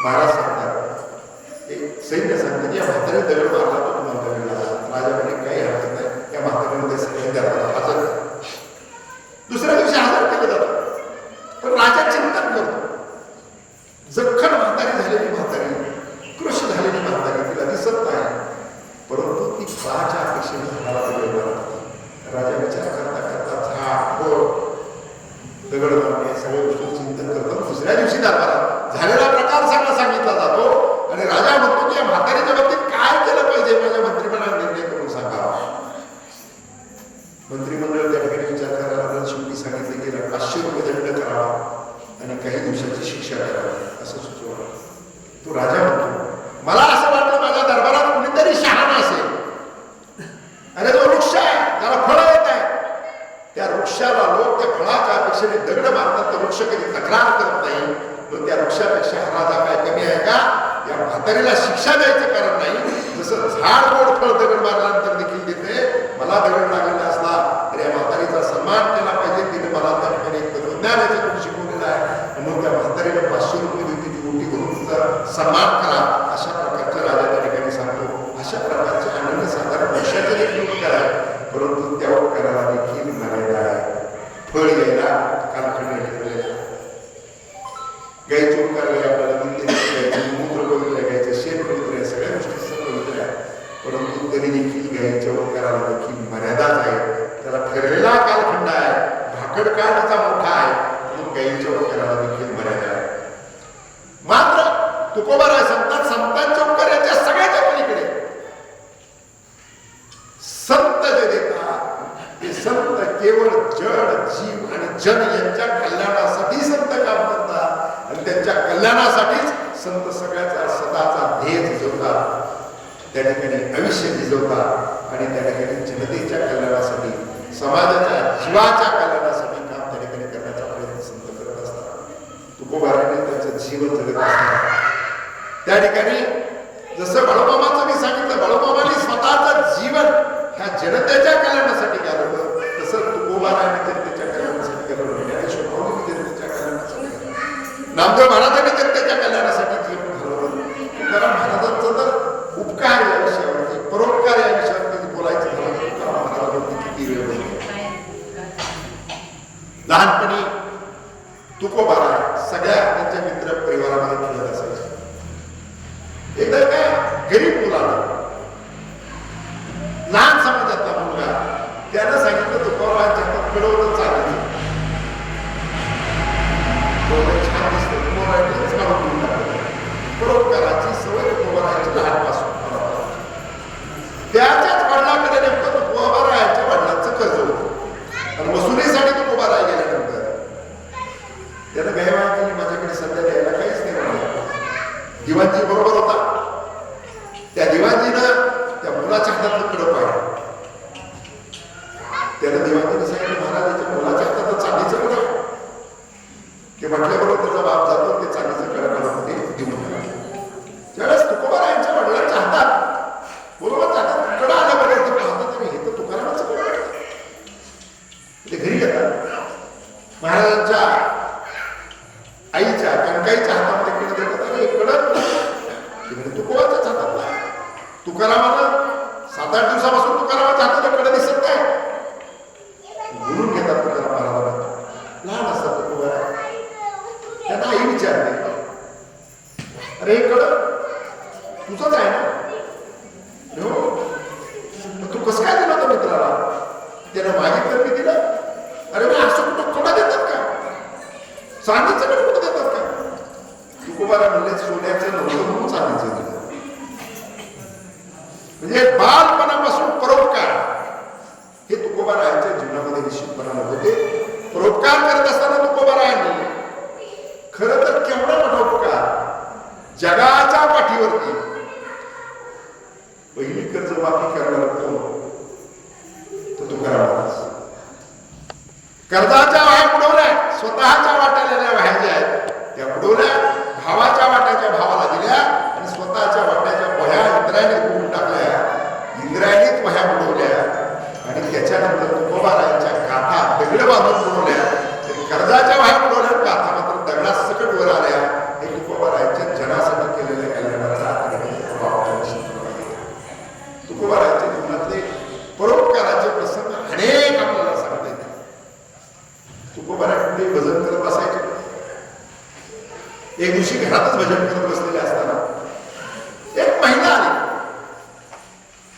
महाराज सांगतात, एक सैन्य सांगतात या म्हातारी दगड मारला तो म्हातारीला. राजा म्हणजे काही हरकत नाही, या म्हातारीमध्ये सैन्याला हजर. दुसऱ्या दिवशी हजर केलं जातं. पण राजा चिंतन करतो. जखण म्हातारी झालेली म्हातारी, कृष झालेली म्हातारी तिला दिसत नाही, परंतु ती फळाच्या अपेक्षेने झाडाला दगड मारत. राजा विचार करता करता झाड दगड मारणे सगळ्या गोष्टी चिंतन करतात. दुसऱ्या दिवशी दरबारात झालेला प्रकार सगळा सांगितला जातो आणि राजा म्हणतो की या म्हातारीच्या बाबतीत काय केलं पाहिजे, माझ्या मंत्रिमंडळाला निर्णय करून सांगावा. मंत्रिमंडळ त्या ठिकाणी विचार करायला लागलं. शेवटी सांगितलं गेलं 500 रुपये दंड करावा आणि काही दिवसाची शिक्षा करावी असं सुचवलं. तो राजा म्हणतो मला असं वाटतं माझ्या दरबारात कुणीतरी शहाणा असेल आणि जो वृक्ष आहे त्याला फळं येत आहे, त्या वृक्षाला लोक त्या फळाच्या अपेक्षेने दगड मारतात. तर वृक्ष कधी तक्रार करत नाही. पण त्या वृक्षापेक्षा हा राजा काय कमी आहे का? या म्हातारीला शिक्षा द्यायचं कारण नाही. जसं झाड गोड फळ दगड मारल्यानंतर देखील देते, मला दगड लागलेला असला तर या म्हातारीचा सन्मान केला पाहिजे. तिने मला त्या ठिकाणी एक तत्वज्ञान याच्यातून शिकवलेलं आहे. म्हणून त्या म्हातारीला 500 रुपये देऊन तिची ओटी भरून तिचा सन्मान करा अशा प्रकारचे राजा त्या ठिकाणी सांगतो. अशा प्रकारचे अनन्यसाधारण वृक्षाचे देखील उपकार आहे, परंतु त्या उपकाराला देखील मर्यादा आहे. फळ यायला कालखंड ठरलेला. गायीचे उपकार आपल्याला गायचं मूत्र पवित्र आहे, गायचं शेण पवित्र आहे, सगळ्या गोष्टी सर्व पवित्र आहे. परंतु तरी देखील गायीच्या उपकाराला देखील मर्यादाच आहे. त्याला ठरलेला कालखंड आहे. भाकड काळचा मोठा आहे, म्हणून गायीच्या उपकाराला देखील मर्यादा आहे. मात्र तुकोबाराय सांगतात संतांच्या उपकार याच्या सगळ्याच्या पलीकडे. संत जे देतात ते संत केवळ जड जीव आणि जन यांच्या कल्याणासाठी संत काम करतात आणि त्यांच्या कल्याणासाठीच संत सगळ्याचा सदाचा ध्येय झिजवतात. त्या ठिकाणी आयुष्य झिजवतात आणि त्या ठिकाणी जनतेच्या कल्याणासाठी, समाजाच्या जीवाच्या कल्याणासाठी काम त्या ठिकाणी करण्याचा प्रयत्न संत करत असतात. तुकोबाराने त्यांचं जीवन जगत असतात. त्या ठिकाणी जसं बाळूमामाचं मी सांगितलं, बाळूमामाने स्वतःचं जीवन ह्या जनतेच्या कल्याणासाठी घालवलं, तसं तुकोबाराने जनतेच्या कल्याणासाठी घालवलं. ज्ञानेश्वर जनतेच्या कल्याणासाठी घालवलं. नामदेव महाराजांनी जनतेच्या कल्याणासाठी जीवन घालवलं. तुकाराम महाराजांचं तर उपकार या विषयावरती, परोपकार या विषयावरती बोलायचं झालं तर तुकाराम महाराजांवरती किती वेळ बोलतो. लहानपणी तुकोबारा सगळ्या त्यांच्या मित्र परिवारामध्ये खेळत असायचे. एकदा काय गरीब मुलाला, लहान समाजातला मुलगा, त्यानं सांगितलं तुकोबाराच्या हातात फिरवलं चालत छान दिसतं, तुकोबाराचीच काढून परोपकाराची सवय तुकोबाराची लहानपासून. त्याच्याच वडिलांकडे नेमकं तुकोबाराच्या वडिलांचं कर्ज होतं आणि वसुलीसाठी तुकोबारा गेल्यानंतर त्यानं गैरवाद केली, माझ्याकडे सध्या द्यायला काहीच नाही म्हणलं. दिवाणजी बरोबर होता. त्या दिवाणजीनं त्या मुलाच्या हातात कडं पाहिलं. त्यानं दिवाणजीने सांगितलं महाराजाच्या मुलाच्या हातात चांदीचं कडं ते म्हटल्याबरोबर त्याचा बाप जातो, ते चांदीचं कडं काढून ते देऊन ज्यावेळेस तुकोबारायांच्या वडिलांच्या हातात बरोबर हातात कडा आल्याबरोबर ते पाहतात आणि हे तर तुकारामाचं कडं वाटतं. ते घरी येतात, महाराजांच्या आईच्या कणकाईच्या हातामध्ये कडं देतात आणि हे कडं तुकोबाच्याच हातात नाही. तुकारामानं 7-8 दिवसापासून तुकारामाच्या हातात कडं दिसत नाही, बोलून घेतात तुकाराम महाराजांना. लहान असतात तुकोबारा, त्यांना आई विचारते, अरे हे कडं तुझंच आहे ना? हो. तू कसं काय दिलं होतं मित्राला? त्यानं मागितलं मी दिलं. अरे मग असं कुठं कडं देतात का? चांदीचं कडं कुठं देतात का? तुकोबारा म्हणले सोन्याचं नव्हतं म्हणून चांदीचं दिलं. म्हणजे बालपणापासून परोपकार हे तुकोबारायांच्या जीवनामध्ये निश्चितपणाने होते. परोपकार करत असताना तुकोबारायांनी खरं तर केवढा मोठा उपकार, जगाच्या पाठीवरती पहिली कर्जमाफी करणार कोण? तर तुकाराम महाराज. कर्जाच्या वह्या बुडवल्या, स्वतःच्या वाट्याला वह्या ज्या आहेत त्या बुडवल्या, भावाच्या वाट्याच्या भावाला दिल्या आणि स्वतःच्या वाट्याच्या वह्या इंद्रायणीत बुडून टाकल्या, इंद्रायणीत वह्या बुडवल्या आणि त्याच्यानंतर तुकोबारायांच्या गाथा दगड बांधून बुडवल्या. कर्जाच्या वह्या बुडवल्या, गाथा मात्र दगडासकट वर आल्या. हे तुकोबारायांच्या जनासाठी केलेल्या कल्याणाचा तुकोबारायांच्या जीवनातले परोपकाराचे प्रसंग अनेक आपल्याला सांगता येतात. तुकोबारा कुठे भजन करत बसायचे. एक दिवशी घरातच भजन करत बसलेले असताना एक महिला आली.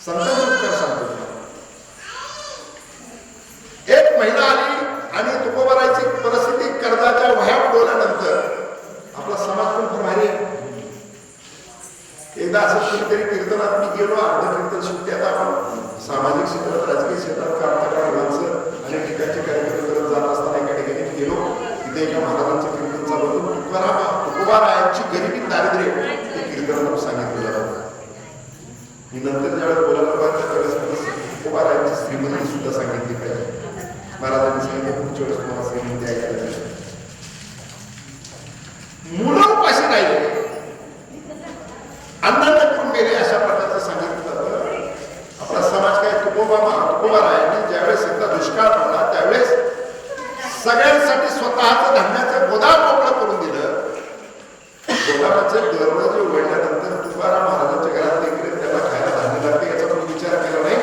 संतांचा उपकार सांगतो. एक महिला आली आणि तुकोबाराची परिस्थिती कर्जाच्या वह्या बुडवल्यानंतर आपला समाज पण फार भारी आहे. एकदा असं कुठेतरी कीर्तनात मी गेलो, अर्ध कीर्तन सुट्टी. आता आपण सामाजिक क्षेत्रात, राजकीय क्षेत्रात काम करणाऱ्या माणसं अनेक ठिकाणचे कार्यक्रम करत जात असताना एका ठिकाणी गेलो. तिथे एका महाराजांचं कीर्तन चालू होतं. तुकोबारायांची गरिबी, दारिद्र्य हे कीर्तनातून सांगितलं जातं. मी नंतर ज्यावेळेस बोलायला पाहिजे त्यावेळेस तुकोबारायांची श्रीमंती सुद्धा सांगितली पाहिजे. महाराजांनी सांगितलं पुढच्या वेळेस तुम्हाला श्रीमंती ऐकायला पाहिजे. मुलं उपाशी राहिले, अन्न करून गेले, अशा प्रकारचं सांगितलं जातं. आपला समाज काय तुकोबारायांनी ज्यावेळेस एकदा दुष्काळ पडला त्यावेळेस सगळ्यांसाठी स्वतःचं धान्याचं गोदाम मोकळं करून दिलं. गोदामाचे दरवाजे उघडल्यानंतर तुकाराम महाराजांच्या घरात देखील त्याला खायला धान्य लागते याचा पण विचार केला नाही.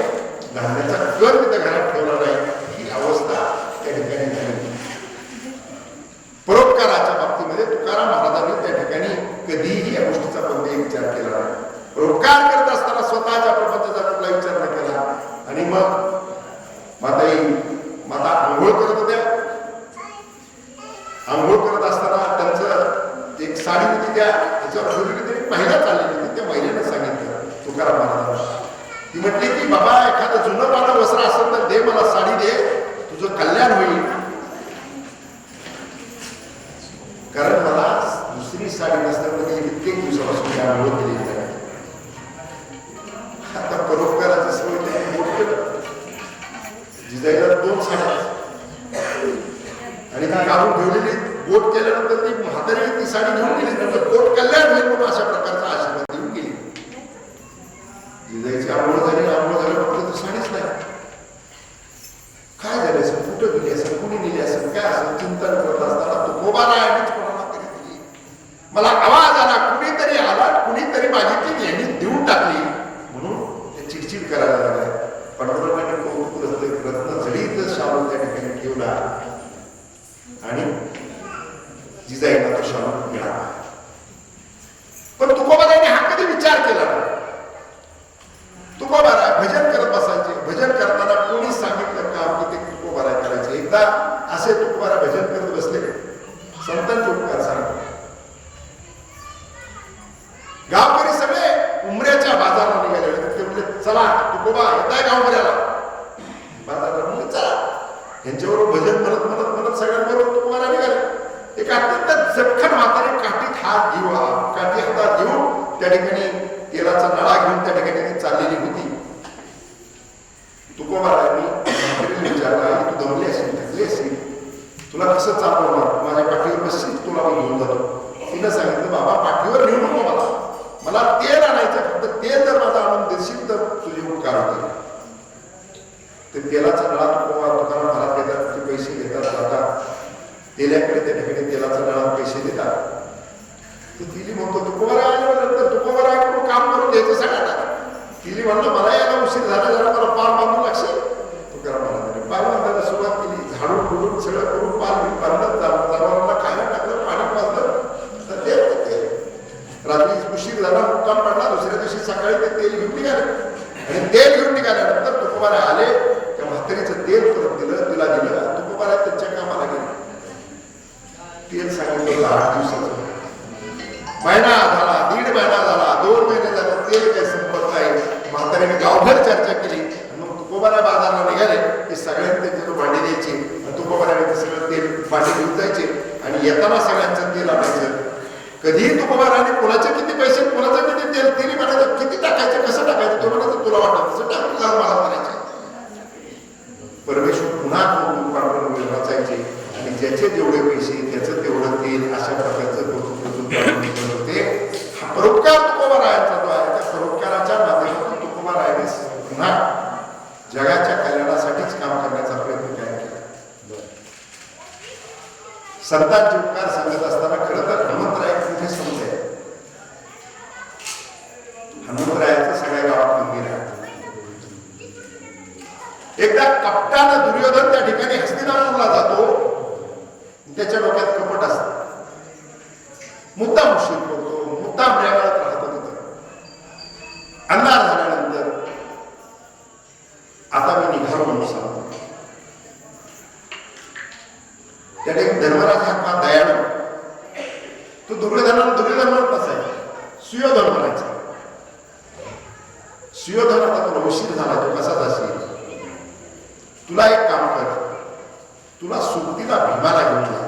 धान्याचा कर तिथं घरात ठेवला नाही. ही अवस्था त्या ठिकाणी झाली. परोपकाराच्या बाबतीमध्ये तुकाराम महाराजांनी त्या ठिकाणी कधीही या गोष्टीचा कोणताही विचार केला नाही. परोपकार करत असताना स्वतःच्या प्रपंचाचा कुठला विचार न केला. आणि मग माता आंघोळ करत होत्या. आंघोळ करत असताना त्यांचं एक साडी होती, त्याच्यावर तरी महिला चाललेली होती. त्या महिलेनं सांगितलं तुकाराम महाराजांना. ती म्हटली की बाबा एखादं जुनं पानं वस्त्र असेल तर दे, मला साडी दे, तुझं कल्याण होईल. कारण मला दुसरी साडी नसल्यामुळे कित्येक दिवसापासून त्या आंघोळ केली आहे. आता परोपकाराची सवय त्यांनी बोट केलं. जिजाईला 2 साड्या आणि ती काढून ठेवलेली. बोट केल्यानंतर ती म्हातारी ती साडी घेऊन गेली. नंतर बोट कल्याण होईल म्हणून अशा प्रकारचा आशीर्वाद देऊन गेली. जिजाईची आंघोळ झाली. आंघोळ झालं फक्त ती साडीच नाही. काय झालं असेल, कुठं गेली असेल, कुणी नेली असेल, काय असेल चिंतन करत असताना तुकोबारायांनीच कोणाला तरी दिली. मला आवाज आला, कुणीतरी आला, कुणीतरी मागितली, यांनी देऊन टाकली म्हणून ते चिडचिड करायला लागले. पंढरपुराने कौतुक रत्न जडीत शालू त्या ठिकाणी ठेवला आणि जिजाईला तो शालू मिळाला. पण तुकोबाराने हा कधी विचार केला नाही. तुकोबारा भजन करत बसायचे. भजन करताना कोणी सांगितलं का की ते तुकोबारा करायचे. एकदा असे तुकोबारा भजन करत बसले. संतांचे उपकार सांगतो. गावकरी सगळे उमऱ्याच्या बाजाराला निघाले. ते म्हणजे चला तुकोबा येताय का उमऱ्याला? बाजाराला म्हणजे चला. यांच्याबरोबर भजन म्हणत म्हणत म्हणत सगळ्यांबरोबर तुकोबारा निघाले. एक अत्यंत जखम म्हातारी काठीत हात घेऊन, काठी हातात घेऊन त्या ठिकाणी तेलाचा नळा घेऊन त्या ठिकाणी ती चाललेली होती. तुकोबारांनी विचारला, तू दमली असेल, थकली असेल, तुला कसं चालवणार, माझ्या पाठीवर बसशील, तुला मी घेऊन जातो. तिनं सांगितलं बाबा पाठीवर नेऊ नको मला, मला तेल आणायचं, फक्त तेल जर माझा आणून देशील तर तुझे उपकार होतील. ते तेलाचा नळा तुकाराम महाराज घेतात, ते पैसे घेतात, जातात तेल्याकडे, त्या ठिकाणी तेलाचा नळा पैसे देतात. तिली म्हणतो तुकोबारायानंतर तुकोबारायाकडून काम करून घ्यायचं सांगा. तिली म्हणलं मला यायला उशीर झाला, जरा मला पाल बांधू लागशील. तुकाराम महाराजांनी पाल बांधायला सुरुवात केली, झाडून फुडून सगळं करून पाल बांधलं, जनावरांना खायला टाकलं, पाणी पाजलं, तर ते रात्री उशीर झाला, मुक्काम पडला. दुसऱ्या दिवशी सकाळी ते तेल घेऊन निघाले आणि तेल घेऊन निघाल्यानंतर तुकोबाराय आले, त्या म्हातारीचं तेल परत दिलं, तिला दिलं. तुकोबाराय त्यांच्या कामाला गेले. तेल सांगितलं 8 दिवसाचं, महिना झाला, 1.5 महिना झाला, 2 महिने झाले, तेल काही संपत नाही. म्हातारीने गावभर चर्चा केली. मग तुकोबाराय बाजारला निघाले की सगळ्यांनी त्यांच्याकडे भांडी द्यायची, तुकोबारायने सगळं तेल भांडी घेऊन जायचे आणि येताना सगळ्यांचं तेल आणायचं. कधीही तुकोबारायने कोणाचे किती पैसे, कोणाचं किती तेल, तिने म्हणायचं किती टाकायचं, कसं टाकायचं, तो म्हणायचं तुला वाटत तसं टाकून जा मला म्हणायचे. परमेश्वर पुन्हा वाचायचे आणि ज्याचे जेवढे पैसे त्याचं तेवढं तेल, अशा प्रकारचं होते. हा परोपकार तुकोबारायांचा जो आहे, त्या परोपकाराच्या माध्यमातून तुकोबारायाने पुन्हा जगाच्या कल्याणासाठीच काम करण्याचा प्रयत्न केला. संतांचे उपकार सांगत असताना खरं तर हनुमंतराय कुठे समजले. हनुमंतरायाचं सगळ्या गावात मंदिर आहे. एकदा कपटानं दुर्योधन त्या ठिकाणी हस्तिनापूरला जातो. त्याच्या डोक्यात कपट असतं, मुद्दाम उशीर करतो, मुद्दाम रेंगाळत राहतो. तिथं अंधार झाल्यानंतर आता मी निघालो म्हणून सांगतो. त्या ठिकाणी धर्मराज हा दयाळू, तो दुर्योधन म्हणत नसायचा, सुयोधन म्हणायचा. सुयोधन आता तुला उशीर झाला, तो कसा जाशील, तुला एक काम कर, तुला सुट्टीला भीमाला घेऊन जा.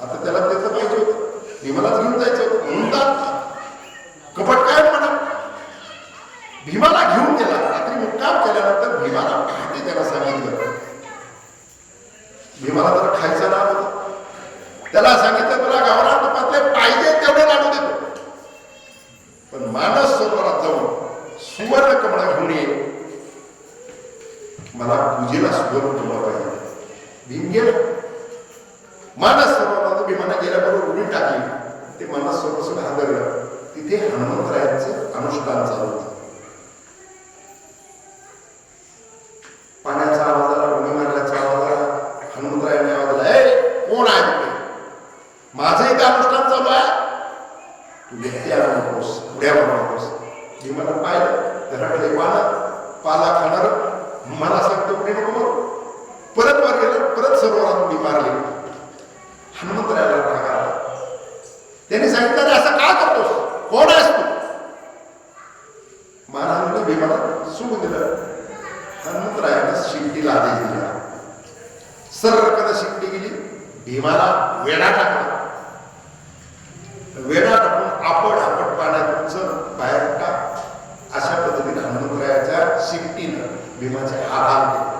आता त्याला त्याचं पाहिजे होतं, भीमालाच घेऊन जायचं होतं म्हणून कपट काय म्हणा, भीमाला घेऊन गेला. रात्री मुक्काम केल्यानंतर भीमाला पहाटे त्याला सांगितलं, भीमाला तर खायचं नाव होतं, त्याला सांगितलं तुला गावरान तुपातले पाहिजे तेवढे लाडू देतो, पण मानस सरोवरात जाऊन सुवर्ण कमळ घेऊन ये, मला पूजेला सुवर्ण कमळ पाहिजे. भीम गेला. मानस सरोवरात भीमाने गेल्याबरोबर उडी टाकली. ते मानस सरोवर हादरलं. तिथे हनुमंतरायांचं अनुष्ठान चालू होतं. पाण्याचा आवाज आला, उडी मारल्याचा आवाज आला. हनुमंतरायांनी आवाज आला, ए कोण आहे तिथे, माझं इथे अनुष्ठान चालू आहे, तू व्यक्ती आणू नकोस, उड्या मारू नकोस. भीमानं पाहिलं, घराकडे पाला खाणार, मला सांगतो उडी नको मारू. परत वर गेलं, परत सरोवरात उडी मारली. हनुमंतरायाला राग आला. त्यांनी सांगितलं असं का करतोस, कोण आहेस तू. महाराजांनी भीमाला सोडून दिलं. हनुमंतरायाने शिट्टीला आदेश दिला. सरकन शिट्टी गेली, भीमाला वेढा टाकला. वेढा टाकून आपट पाण्यातून बाहेर टाक. अशा पद्धतीने हनुमंतरायाच्या शिट्टीनं भीमाचे हाल केले.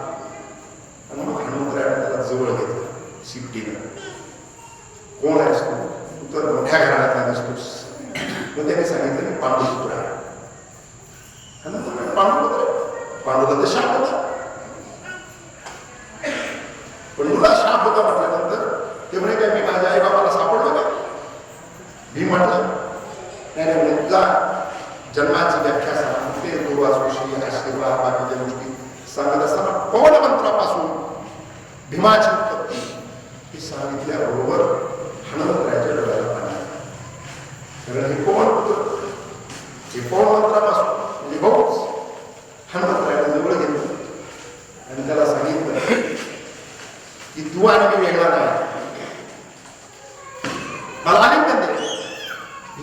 आणि मग हनुमंतरायाने त्याला जवळ घेतलं शिट्टीनं. कोण आहेस तू, तू तर मोठ्या घराण्यातला दिसतोस. मग त्याने सांगितलं की पांडुपुत्र आहे. पांडुपुत्र, पांडुला तर शाप होता, पण मुला शाप होता म्हटल्यानंतर ते म्हणे काय मी माझ्या आई बाबाला सापडलो का. मी म्हटलं त्याने म्हणे तुझा जन्माची व्याख्या सांगते, दुर्वासुषी आशीर्वाद बाकीच्या गोष्टी सांगत असताना पवन मंत्रापासून भीमाची उत्पत्ती ही सांगितल्याबरोबर हनुमंतरायाच्या डोळ्याला पाणी. कारण हे पवन पुत्र, हे पवन मंत्रापासून म्हणजे भाऊच. हनुमंतरायाला जवळ घेतलं आणि त्याला सांगितलं की तू आणि मी वेगळा नाही, मला आलिंगन दे.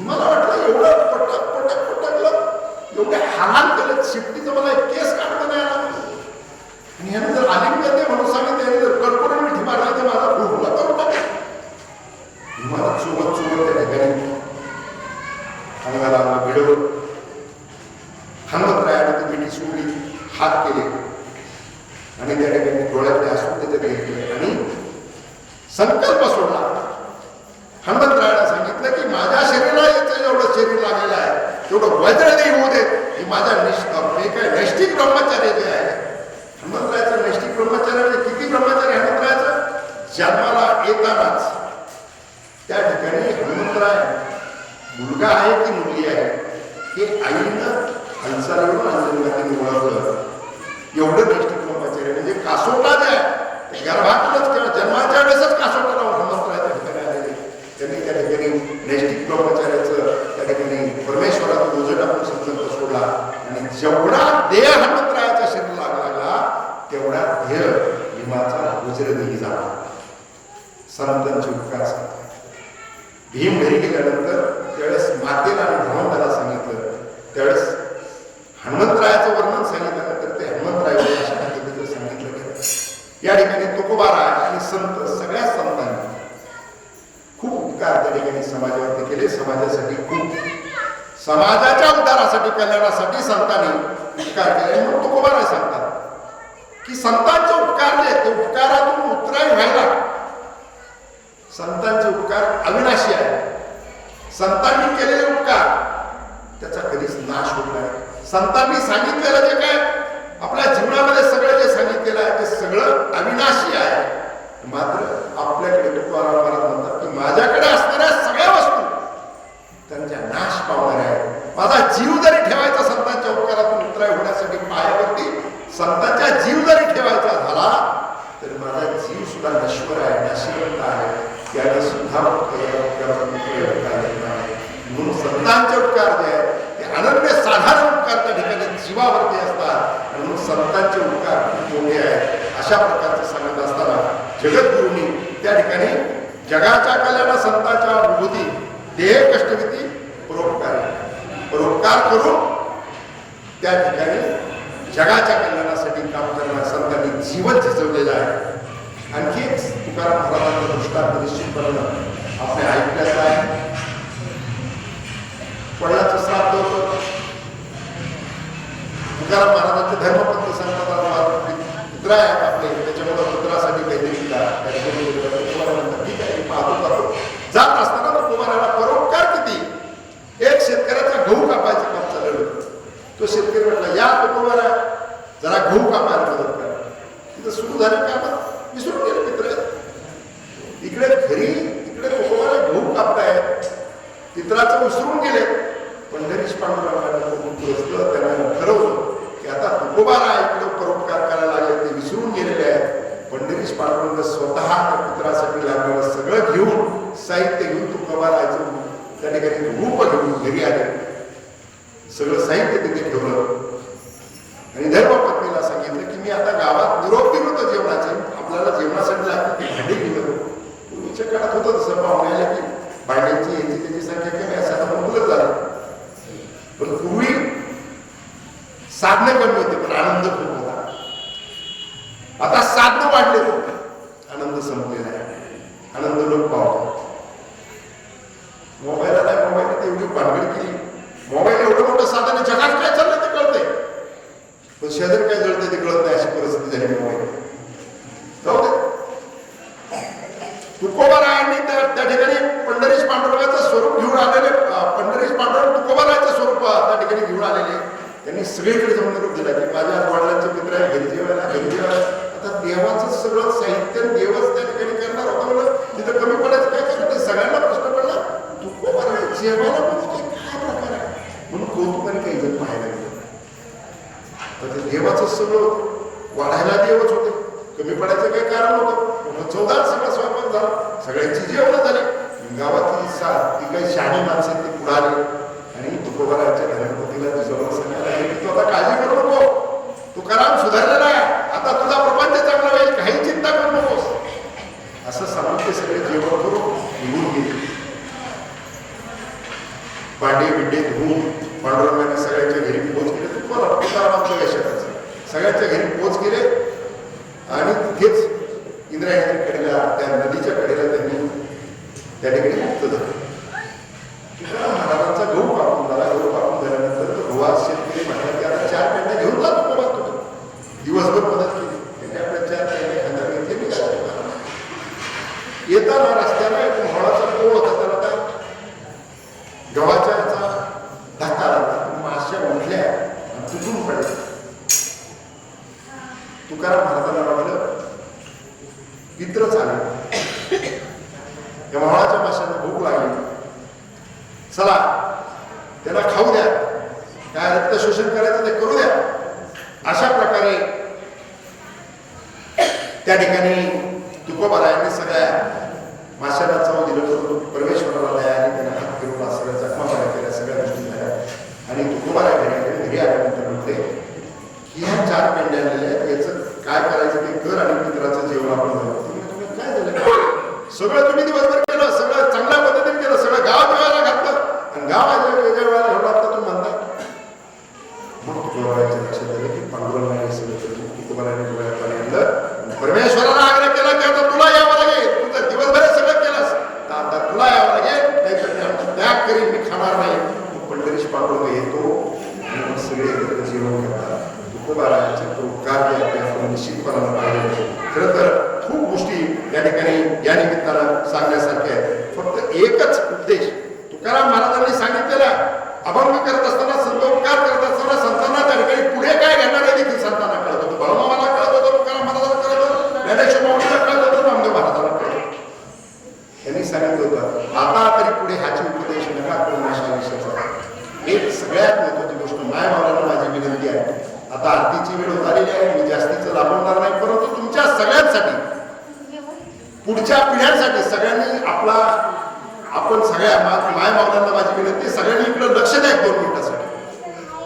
मला वाटलं एवढं पटकलं, एवढे हाल केलं, शिफ्टीचं मला एक केस काढता नाही आला. आणि ह्याने जर आलिंगन दे म्हणून सांगितलं, याने जर कडकडून मिठी मारला तर माझा खूप करून टाकेल. मला चुमत त्या ठिकाणी अंगाला भिडवलं. हनुमंतरायाने ती मिठी सोडली, हात केले आणि त्या ठिकाणी डोळ्यातले असून त्याच्यात घेतले आणि संकल्प सोडला. हनुमंतरायाला सांगितलं की माझ्या शरीराला याचं एवढं शरीर लागलेलं आहे, तेवढं वज्र नाही होऊ देत. हे माझ्या नैष्ठिक ब्रह्मचार्य जे आहे, हनुमंतरायाचं नैष्ठिक ब्रह्मचार्य म्हणजे किती ब्रह्मचार्य हनुमंतरायाचं? जन्माला येतानाच त्या ठिकाणी हनुमंतराय मुलगा आहे की मुलगी आहे हे आईनं हंसालीवरून अंजनगातीने ओळखलं. एवढं नैष्ठिक ब्रह्मचार्य म्हणजे कासोटा जे आहे गर्भातूनच किंवा जन्माच्या वेळेसच कासोटा लावून हनुमंतराया त्या ठिकाणी आलेले. त्यांनी त्या ठिकाणी नैष्ठिक ब्रह्मचार्याचं त्या ठिकाणी परमेश्वराचा ओझं टाकून संकल्प सोडला आणि जेवढा देह हनुमंतरायाच्या शरीराला लागला तेवढा देह भीमाचा वज्रदेही झाला. संतांचे उपकार सांगतात. भीम घरी गेल्यानंतर त्यावेळेस मातेला आणि धर्मदाला सांगितलं, त्यावेळेस हनुमंतरायाचं वर्णन सांगितल्यानंतर ते हनुमंतराय अशा पद्धतीचं सांगितलं गेलं. या ठिकाणी तुकोबाराय आणि संत सगळ्या संतांनी खूप उपकार त्या ठिकाणी समाजावरती केले. समाजासाठी खूप समाजाच्या उद्धारासाठी कल्याणासाठी संतांनी उपकार केले. म्हणून तुकोबाराय सांगतात की संतांचे उपकार जे ते उपकारातून उत्तरायण व्हायला संतांचे उपकार अविनाशी आहे. संतांनी केलेले उपकार त्याचा कधीच नाश होत नाही. संतांनी सांगितलेलं जे काय आपल्या जीवनामध्ये सगळं जे सांगितलेलं आहे ते सगळं अविनाशी आहे. मात्र आपल्याकडे तुकाराम महाराज म्हणतात की माझ्याकडे असणाऱ्या सगळ्या वस्तू त्यांच्या नाश पावणाऱ्या आहेत. माझा जीव जरी ठेवायचा संतांच्या उपकारातून उत्तरायण होण्यासाठी पायावरती संतांचा जीव जरी ठेवायचा झाला तर माझा जीव सुद्धा नश्वर आहे, नाशिवंत आहे. त्याला सुद्धा म्हणून संतांचे उपकार जे आहेत ते अनन्य साधारण उपकार त्या ठिकाणी जीवावरती असतात. म्हणून संतांचे उपकार खूप मोठे आहेत. अशा प्रकारचे सांगत असताना जगद्गुरूंनी त्या ठिकाणी जगाच्या कल्याणा संतांच्या विभूती देह कष्टविधी परोपकार करून त्या ठिकाणी जगाच्या कल्याणासाठी काम करणाऱ्या संतांनी जीवन झिजवलेलं आहे. आणखी तुकाराम महाराजांचा दृष्टांत निश्चितपणे आपल्या ऐकण्याचा आहे. वडिलांचं श्राद्ध होतं. तुकाराम महाराजांचे धर्मपत्नी सांगतात पुत्र आहेत आपले, त्याच्यामुळे पुत्रासाठी काहीतरी ठीक आहे पाहतो जात असताना तुकोबाराला परोपकार किती. एक शेतकऱ्याचा गहू कापायचं काम चाललं. तो शेतकरी म्हटला या तुकोबारा जरा गहू कापायला मदत करा. तिथं सुरू झालं काम विसरून गेले मित्र. इकडे घरी इकडे तुकोबारा गहू कापतायत, पित्राचं विसरून गेले. पंढरीश पांडुरंगाला त्यांना ठरवलं की आता तुकोबारा इकडे परोपकार करायला लागले, ते विसरून गेलेले आहेत. पंढरीश पांडुरंग स्वतः त्या पित्रासाठी लागलेलं सगळं घेऊन साहित्य घेऊन तुकोबाराचं त्या ठिकाणी रूप घेऊन घरी आले. सगळं साहित्य तिथे ठेवलं आणि धर्मपत्नीला सांगितलं की मी आता गावात निरोप दिलो होतो जेवणाचे, आपल्याला जेवणासाठी लागते की भांडी घेऊन येतो. पूर्वीच्या काळात होतं तसं पाहुणे आले की भांड्यांची याची त्याची संख्या कमी असं मुलंच झालं. पण पूर्वी साधने कमी होते पण आनंद खूप होता. आता साधनं वाढले होते, आनंद संपलेला आहे. आनंद लोक पाहतो. मोबाईल आलाय, मोबाईलने तेवढी भानगड केली. मोबाईल एवढं मोठं साधन आहे, जगात काय चाललंय ते कळतंय पण शेजारी काय जळतंय ते कळत नाही. अशी परिस्थिती झाली मोबाईल. जाऊ दे. तुकोबारायांनी त्या ठिकाणी पंढरीश पांडुरंगाचं स्वरूप घेऊन आलेले, पंढरीश पांडुरंग तुकोबारायांचं स्वरूप त्या ठिकाणी घेऊन आलेले. त्यांनी सगळीकडे जाऊन निरोप दिला की माझ्या वडिलांचे मित्र आहे, घरी जेवायला घरी जेवायला. आता देवाचं सगळं साहित्य देवच त्या ठिकाणी करणार होतं. म्हणलं तिथं कमी पडायचं काय करत. सगळ्यांना प्रश्न पडला तुकोबारा जेवायला म्हणजे काय प्रकार आहे म्हणून कौतुकाने काही जण पाहायला गेलं. तर ते देवाचं सगळं वाढायला देवच होते, कमी पडायचं काही कारण होतं. चौदार सगळा स्वयंपाक झाला, सगळ्यांची जेवण झाली. गावातली ती काही शहाणी माणसं ते पुढे आले आणि तुकोबाराच्या धर्मपतीला दुसऱ्याला सांगायला तू आता काळजी करू नको, तुकाराम सुधारलेला आहे, आता तुझा प्रपंच चांगला होईल, काही चिंता करू नकोस असं सांगून ते सगळे जेवण करून निघून गेले. भांडे बिंडे धुवून पांडुरंगाने सगळ्यांच्या घरी पोच केले. तुकारामांच्या वेशाचं सगळ्यांच्या घरी पोच केले आणि तिथेच इंद्रायणीच्या कडेला त्या नदीच्या कडेला त्यांनी त्या ठिकाणी मुक्त झाले. तुकाराम महाराजांचा गहू कापून झाला. गहू कापून झाल्यानंतर तो गव्हा शेतकरी म्हटला की आता 4 पेंड्या घेऊन जातो बाबा तुम्ही. दिवसभर मदत केली. त्यांनी आपल्या 4 पेंड्या खांद्यावर घेतले. येताना रस्त्याला एक मोहळाचा पोळ होता, त्याला काय गव्हाच्या याचा धक्का लागला, माश्या उठल्या आणि तुटून पडल्या. तुकाराम महाराजांना वाटलं पित्रच आले, या मोहळाच्या माशांना भूक लागली, चला त्याला खाऊ द्या, काय रक्त शोषण करायचं ते करू द्या. अशा प्रकारे त्या ठिकाणी तुकोबारायांनी सगळ्या माशाला चव दिलं, परमेश्वराला दया आणि त्यांना हात फिरवला, सगळ्या जखमा बऱ्या केल्या, सगळ्या गोष्टी झाल्या. आणि तुकोबारा घरी आल्यानंतर म्हटले की ह्या 4 पेंड्या आलेल्या आहेत, याचं काय करायचं ते कर आणि पित्राचं जेवण आपण जाऊ. काय झालं, सगळं तुम्ही दिवसभर केलं, सगळं चांगल्या पद्धतीने केलं, सगळं गाव जेवायला घातलं आणि गाव वेगळ्या वेळेला ठेवला तर तुम्ही म्हणता. मग तुकोबाराच्या लक्षात आलं की पांडुरंगाने सगळं तुकोबाराने डोळ्यात पाणी आणलं, परमेश्वराला आग्रह केला की आता तुला यावं लागेल, तू तर दिवसभर सगळं केलंस, आता तुला यावं लागेल, नाहीतर मी आमचा त्याग करीन, मी खाणार नाही. पंढरीश पांडुरंग येतो आणि मग सगळे एकत्र जेवण करतात. तुकोबारायांचा तो उपकार आपण निश्चितपणानं पाहिजे. खरं तर खूप गोष्टी या ठिकाणी या निमित्तानं सांगण्यासारख्या आहेत. फक्त एकच उपदेश तुकाराम महाराजांनी सांगितलेला, अभंग करत असताना, संतोपकार करत असताना संतांना त्या ठिकाणी पुढे काय घडणार आहे देखील संतांना कळत होतं. बाळूमामाला कळत होतं, तुकाराम महाराजांना कळत होतं, ज्ञानेश्वर माऊलीला कळत होतं, नामदेव महाराजांना कळत होतं. त्यांनी सांगितलं होतं आता तरी पुढे हाची उपदेश नका करून अशा विषयाचा. एक सगळ्यात महत्वाची गोष्ट, माय मावळ्यांना माझी विनंती आहे, आता आरतीची वेळ होत आलेली आहे, मी जास्तीचं लाभवणार नाही, परंतु तुमच्या सगळ्यांसाठी, पुढच्या पिढ्यांसाठी सगळ्यांनी आपला, आपण सगळ्या माय मावळ्यांना माझी विनंती, सगळ्यांनी इकडे लक्ष द्या 2 मिनिटासाठी.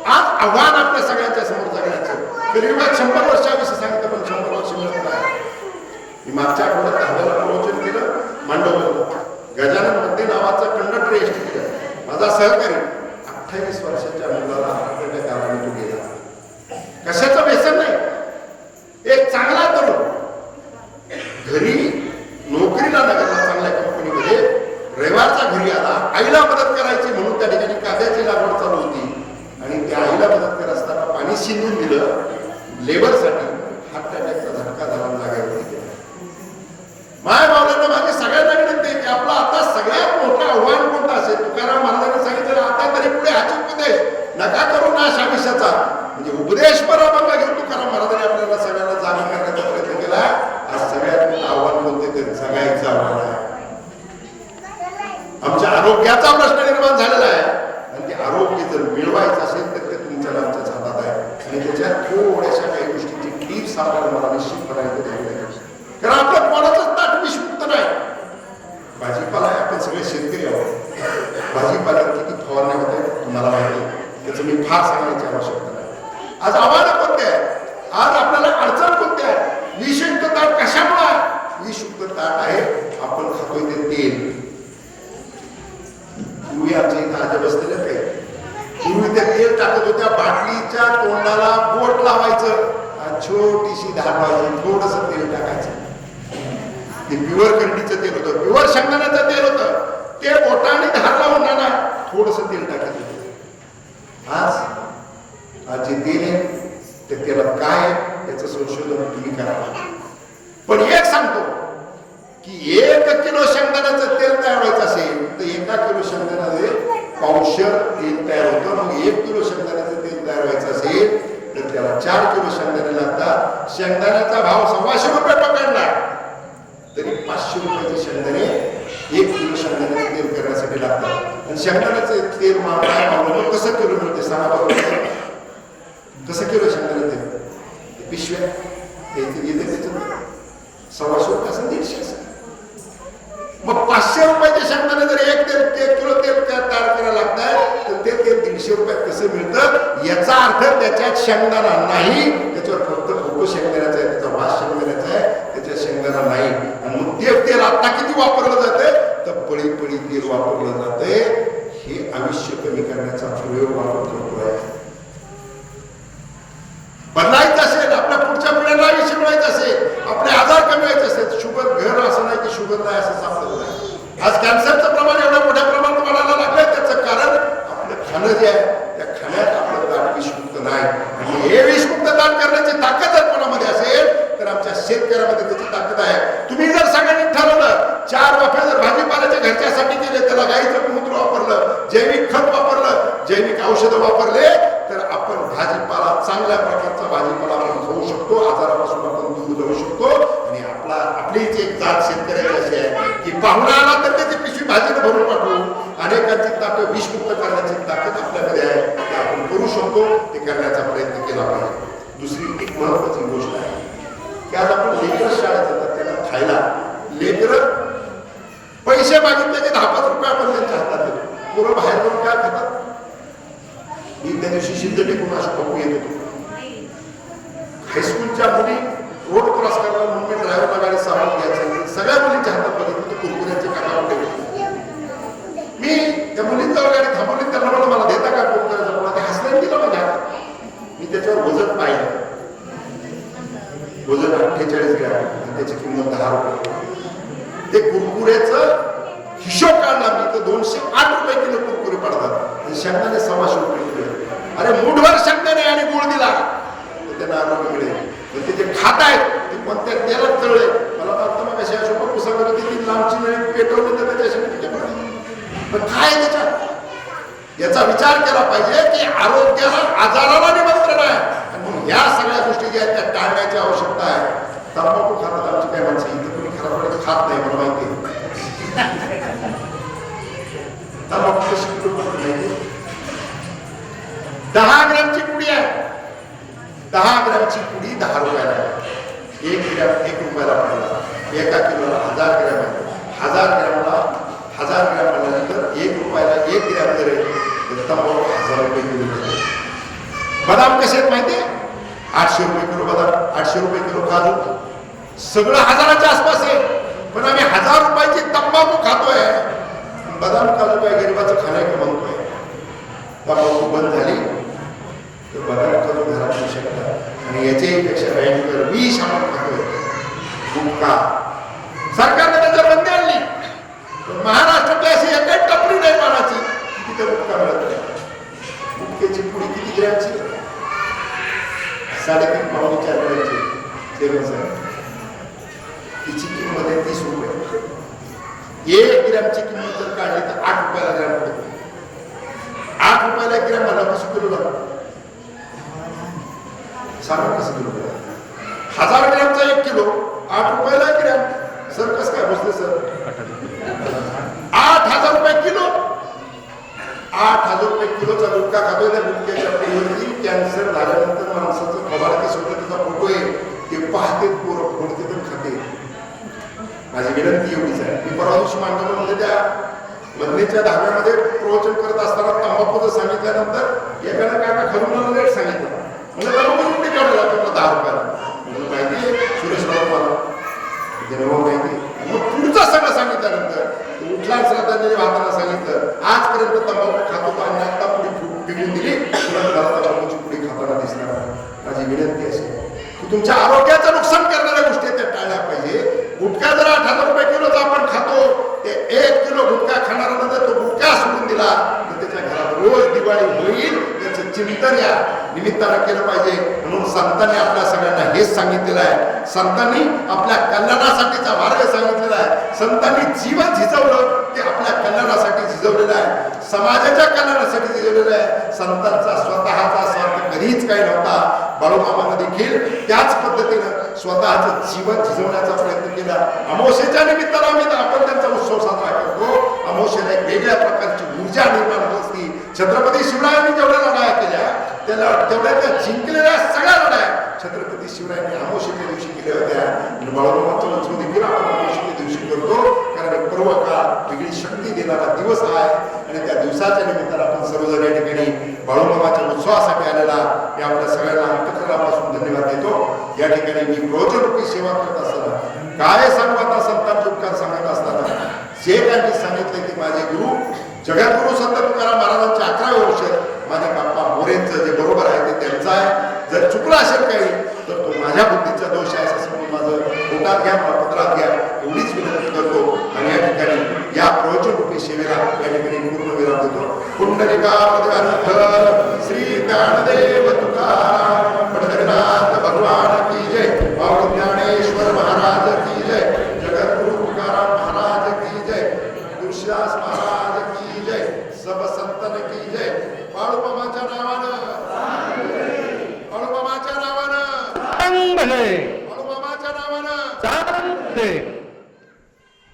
आज आव्हान आपल्या सगळ्यांच्या समोर जगण्याचं. कलियुगात 100 वर्षाविषयी सांगितलं, पण 100 वर्ष मिळत नाही. मी मागच्या आठवड्यात 10वेला प्रवचन केलं, मांडवलं. गजानन मध्ये नावाचा कंडक्टर एसटी केलं, माझा सहकारी 28 वर्षाच्या मुलाला हार्ट अटॅक तो गेला. कशाचं व्यसन नाही, एक चांगला तरुण घरी नोकरीला नगरला, चांगल्या कंपनीमध्ये, रविवारचा घरी आला, आईला मदत करायची म्हणून त्या ठिकाणी कांद्याची लागवड चालू होती आणि त्या आईला मदत करत असताना पाणी शिंदून दिलं लेबरसाठी, हार्ट अटॅकचा झटका झाला, जागेवरती गेला. माय मावळ्यांना माझी सगळ्यांना विनंती आहे की आपला आता सगळ्यात मोठं आव्हान कोणतं असेल, तुकाराम महाराजांनी सांगितलं आता तरी पुढे हाची उपदेश नका करू नाश आयुष्याचा. म्हणजे उपदेश पराभंग घेऊन तुकाराम महाराजांनी आपल्याला सगळ्यांना जागा करण्याचा प्रयत्न केला. आज सगळ्यात मोठं आव्हान कोणते ते जगायचं आव्हान आहे. आमच्या आरोग्याचा प्रश्न निर्माण झालेला आहे आणि ते आरोग्य जर मिळवायचं असेल तर ते तुमच्या आमच्याच हातात आहे. आणि त्याच्यात थोड्याशा काही गोष्टींची टिप्स आपल्याला मला निश्चितपणे द्यावी लागेल, कारण आपलं कोणाचंच ताट विषमुक्त नाही. भाजीपाला आहे, आपण सगळे शेतकरी आहोत, भाजीपाल्यावर किती फवारण्या होत आहेत तुम्हाला माहिती आहे, त्याचं मी फार सांगण्याची आवश्यकता नाही. आज आव्हानं कोणते आहे, आज आपल्याला अडचण कोणती आहे, विषयुक्त ताट कशामुळे आहे? विषयुक्त ताट आहे आपण खातोय ते तेल. पूर्वी आमच्या इथं आजी बसलेले ते पूर्वी ते तेल टाकत होत्या, बाटलीच्या तोंडाला बोट लावायचं, छोटीशी धार लावायची, थोडस तेल टाकायचं, ते प्युअर करडीचं तेल होतं, प्युअर शेंगदाण्याचं तेल होतं, ते बोटाने धार लावून ना थोडस तेल टाकायचं. आज जे तेल आहे ते तेलात काय आहे याचं संशोधन तुम्ही करा. पण एक सांगतो की 1 किलो शेंगदाण्याचं तेल तयार व्हायचं असेल तर 1 किलो शेंगदाण्याचे पावशर तेल तयार होतं. मग 1 किलो शेंगदाण्याचं तेल तयार व्हायचं असेल तर त्याला 4 किलो शेंगदाणे लागतात. शेंगदाण्याचा भाव 125 रुपये पकडला तरी 500 रुपयाचे शेंगदाणे 1 किलो शेंगदाण्याचे तेल करण्यासाठी लागतात. आणि शेंगदाण्याचे तेल मावळं कसं किलो मिळते सांगा बरोबर, कसं किलो शेंगदाणे तेल? पिशव्या येते त्याच्यात 125 रुपये असं 150 असं. मग 500 रुपयाचे शेंगदाणे जर 1 किलो तेल तयार करायला लागतात तर ते तेल 150 रुपयात कसं मिळतं? याचा अर्थ त्याच्यात शेंगदाणा नाही, त्याच्यावर फक्त फोटो शेंगदाण्याचा आहे, त्याचा वास शेंगदाण्याचा आहे, त्याच्यात शेंगदाणा नाही. आणि मग ते तेल आता किती वापरलं जाते तर पळी तेल वापरलं जाते. हे आयुष्य कमी करण्याचा प्रयोग आपण करतोय. बदलायचं असेल, आपल्या पुढच्या पिढ्यांना आयुष्य मिळायचं असेल, आपले आजार कमी व्हायचे असेल, शुगर घर असं नाही की शुगर नाही असं सापडत नाही. आज कॅन्सरचं प्रमाण एवढ्या मोठ्या प्रमाणात वाढायला लागलंय, त्याचं कारण आपलं खाणं जे आहे त्या खाण्यात आपलं ताट विषमुक्त नाही. आणि हे विषमुक्त ताट करण्याची ताकद जर कोणामध्ये असेल तर आमच्या शेतकऱ्यामध्ये त्याची ताकद आहे. तुम्ही जर सगळ्यांनी ठरवलं 4 वाफे जर भाजीपाल्याच्या घरच्यासाठी केले, त्याला गाईचं मूत्र वापरलं, जैविक खत वापरलं, जैविक औषधं वापरले, तर आपण भाजीपाला चांगल्या प्रकारचा भाजीपाला आपण खाऊ शकतो, आजारापासून आपण दूर जाऊ शकतो. आणि आपलीच एक जात शेतकऱ्याची अशी आहे की पाहुणा आला तर त्याची पिशवी भाजीने भरून पाठवू. अनेकांची ताकद विषमुक्त करण्याची ताकद आपल्याकडे आहे, ते आपण करू शकतो. ते करण्याचा प्रयत्न केला पाहिजे. दुसरी एक महत्वाची गोष्ट आहे की आज आपण लेकर शाळेत जातात, त्यांना खायला लेकर पैसे मागितले की 10-5 रुपये आपण त्यांच्या हातात देतो. पोरं बाहेर जाऊन काय खातात? मी त्या दिवशी शिंदे टेकून अशा बघू येत होतो. हायस्कूलच्या मुली रोड क्रॉस करायला म्हणून मी ड्रायव्हरला गाडी सावध घ्यायचं, सगळ्या मुलींच्या हातात बघितलं तर कुरकुऱ्याचे काका होते. मी त्या मुलींच्यावर गाडी थांबवली, त्यांना म्हणलं मला देता का कुरकुऱ्याचा? मला ते हसल्याने दिलं माझ्या हातात. मी त्याच्यावर वजन पाहिलं, वजन 48 ग्रॅम आणि त्याची किंमत 10 रुपये. ते कुरकुऱ्याचं हिशोब काढला मी तर 208 रुपये किलो कुरकुरे पडतात आणि शेंगदाणे 125 रुपये किलो. अरे मुठभर शेंगदाणे आणि गुळ दिला तर त्यांना आरोग्य मिळेल. ते जे खात आहेत ते कोणत्या तेलात तळले. मला वाटतं मग कशा अशोक पुस्तकाला ती लांबची वेळ पेटवली तर त्याच्यासाठी पण काय त्याच्यात याचा विचार केला पाहिजे की आरोग्याला आजाराला निमंत्रण आहे. आणि म्हणून या सगळ्या गोष्टी ज्या आहेत त्या टाळण्याची आवश्यकता आहे. तंबाखू खातात आमची काय माणसं, इथं कोणी खराब खात नाही, मला माहिती आहे. तंबाखू कशी माहिती 10 ग्रॅमची पुडी आहे. 10 ग्रॅमची पुडी 10 रुपयाला आहे. 1 ग्रॅम 1 रुपयाला पडला. एका किलोला 1000 ग्रॅम आहे. 1000 ग्रॅमला 1000 ग्रॅम म्हणल्यानंतर 1 रुपयाला 1 ग्रॅम जर आहे तंबाखू 1000 रुपये किलो. बदाम कसे आहेत माहिती आहे? 800 रुपये किलो बदाम, 800 रुपये किलो काजू, सगळं 1000च्या आसपास आहे. पण आम्ही 1000 रुपयाची तंबाखू खातोय. बदाम काजू काय गरिबाचं खाण्याचं म्हणतोय. तंबाखू बंद झाली तर बदाम काजू घरात येऊ शकतात. आणि याच्याही पेक्षा भयंकर विष आपण खातोय गुटखा. सरकारने त्याच्यावर बंदी आणली, महाराष्ट्रातली अशी एकही टपरी नाही पाण्याची तिथे गुटखा मिळत नाही. गुटख्याची पुडी किती ग्रॅमची? 3.5-4 ग्रॅमची. तिची किंमत आहे 30 रुपये. 1 ग्रॅमची किंमत जर काढली तर 8 रुपयाला ग्रॅम पडते. 8 रुपयाला 1 ग्रॅम मला कसं किलो लागतो सांगा, कसं किलो? 1000 ग्रॅमचा 1 किलो 8 रुपयाला 1 ग्रॅम. सर कसं काय बसले सर? 8,000 रुपये किलो. 8,000 रुपये किलोचा गुटखा खातोय. त्या गुटख्याच्या पुढीवरती कॅन्सर झाल्यानंतर माणसाचं खबर कसं होतं त्याचा फोटो आहे, ते पाहते पोरं फोडते तर खाते. माझी विनंती एवढीच आहे. मी परवा दिवशी मांडवमध्ये त्या लग्नाच्या धाब्यामध्ये प्रवचन करत असताना तंबाखूचं सांगितल्यानंतर एकानं काका खरून रेट सांगितलं. म्हणजे तंबाखू कुठे केवढा लागतो? 10 रुपयाला. म्हणजे माहिती आहे सुरेश राव मला जेव्हा माहिती. मग पुढचं सगळं सांगितल्यानंतर उठला श्रद्धांजली वाहताना सांगितलं आजपर्यंत तंबाखू खातो तो आणि आता पुढे पिकून दिली, तंबाखूची पुढे खाताना दिसणार. माझी विनंती असेल की तुमच्या आरोग्याचं नुकसान करणाऱ्या गोष्टी त्या टाळल्या पाहिजे. गुटखा जर 8,000 रुपये किलोचा आपण खातो, ते 1 किलो गुटखा खाणाऱ्यानंतर तो गुटखा सोडून दिला तर त्याच्या घरात रोज दिवाळी होईल त्याचं चिंतन या निमित्तानं केलं पाहिजे. म्हणून संतांनी आपल्या सगळ्यांना हेच सांगितलेलं आहे. संतांनी आपल्या कल्याणासाठीचा मार्ग सांगितलेला आहे. संतांनी जीवन झिजवलं ते आपल्या कल्याणासाठी झिजवलेलं आहे, समाजाच्या कल्याणासाठी झिजवलेलं आहे. संतांचा स्वतःचा स्वार्थ कधीच काही नव्हता. बाळूमामानं देखील त्याच पद्धतीनं स्वतःचं जीवन झिजवण्याचा प्रयत्न केला. अमावस्येच्या निमित्तानं आपण त्यांचा उत्सव साजरा करतो. अमावस्येला एक वेगळ्या प्रकारची ऊर्जा निर्माण होत असती. छत्रपती शिवरायांनी जेवढ्या लढाया केल्या त्याला तेवढ्या त्या जिंकलेल्या सगळ्या लढाया छत्रपती शिवरायांनी अमावस्येच्या दिवशी केल्या होत्या. आणि बाळूमामाचा उत्सव देखील आपण अमावस्येच्या दिवशी करतो, कारण पर्व काळ वेगळी शक्ती देणारा दिवस आहे. आणि त्या दिवसाच्या निमित्तानं आपण सर्वजण या ठिकाणी बाळूमामाच्या उत्सवासाठी आलेला मी आपल्या सगळ्यांना अंतःकरणापासून धन्यवाद देतो. या ठिकाणी मी प्रवचनरूपी सेवा करत असताना काय सांगू आता संतांचे उपकार सांगत असताना जे काही मी सांगितले ते माझे गुरु जगद्गुरु संत तुकाराम महाराजांचे 11वे वर्ष माझ्या बाप्पा मोरेंचं जे बरोबर आहे ते त्यांचं आहे. जर चुकलं असेल काही तर तो माझ्या बुद्धीचा दोष आहे असं म्हणून माझं पोटात घ्या, मला पत्रात घ्या एवढीच विनंती करतो. आणि या ठिकाणी या प्रवचनरूपी सेवेला या ठिकाणी पूर्ण विराम देतो. पुंडलिका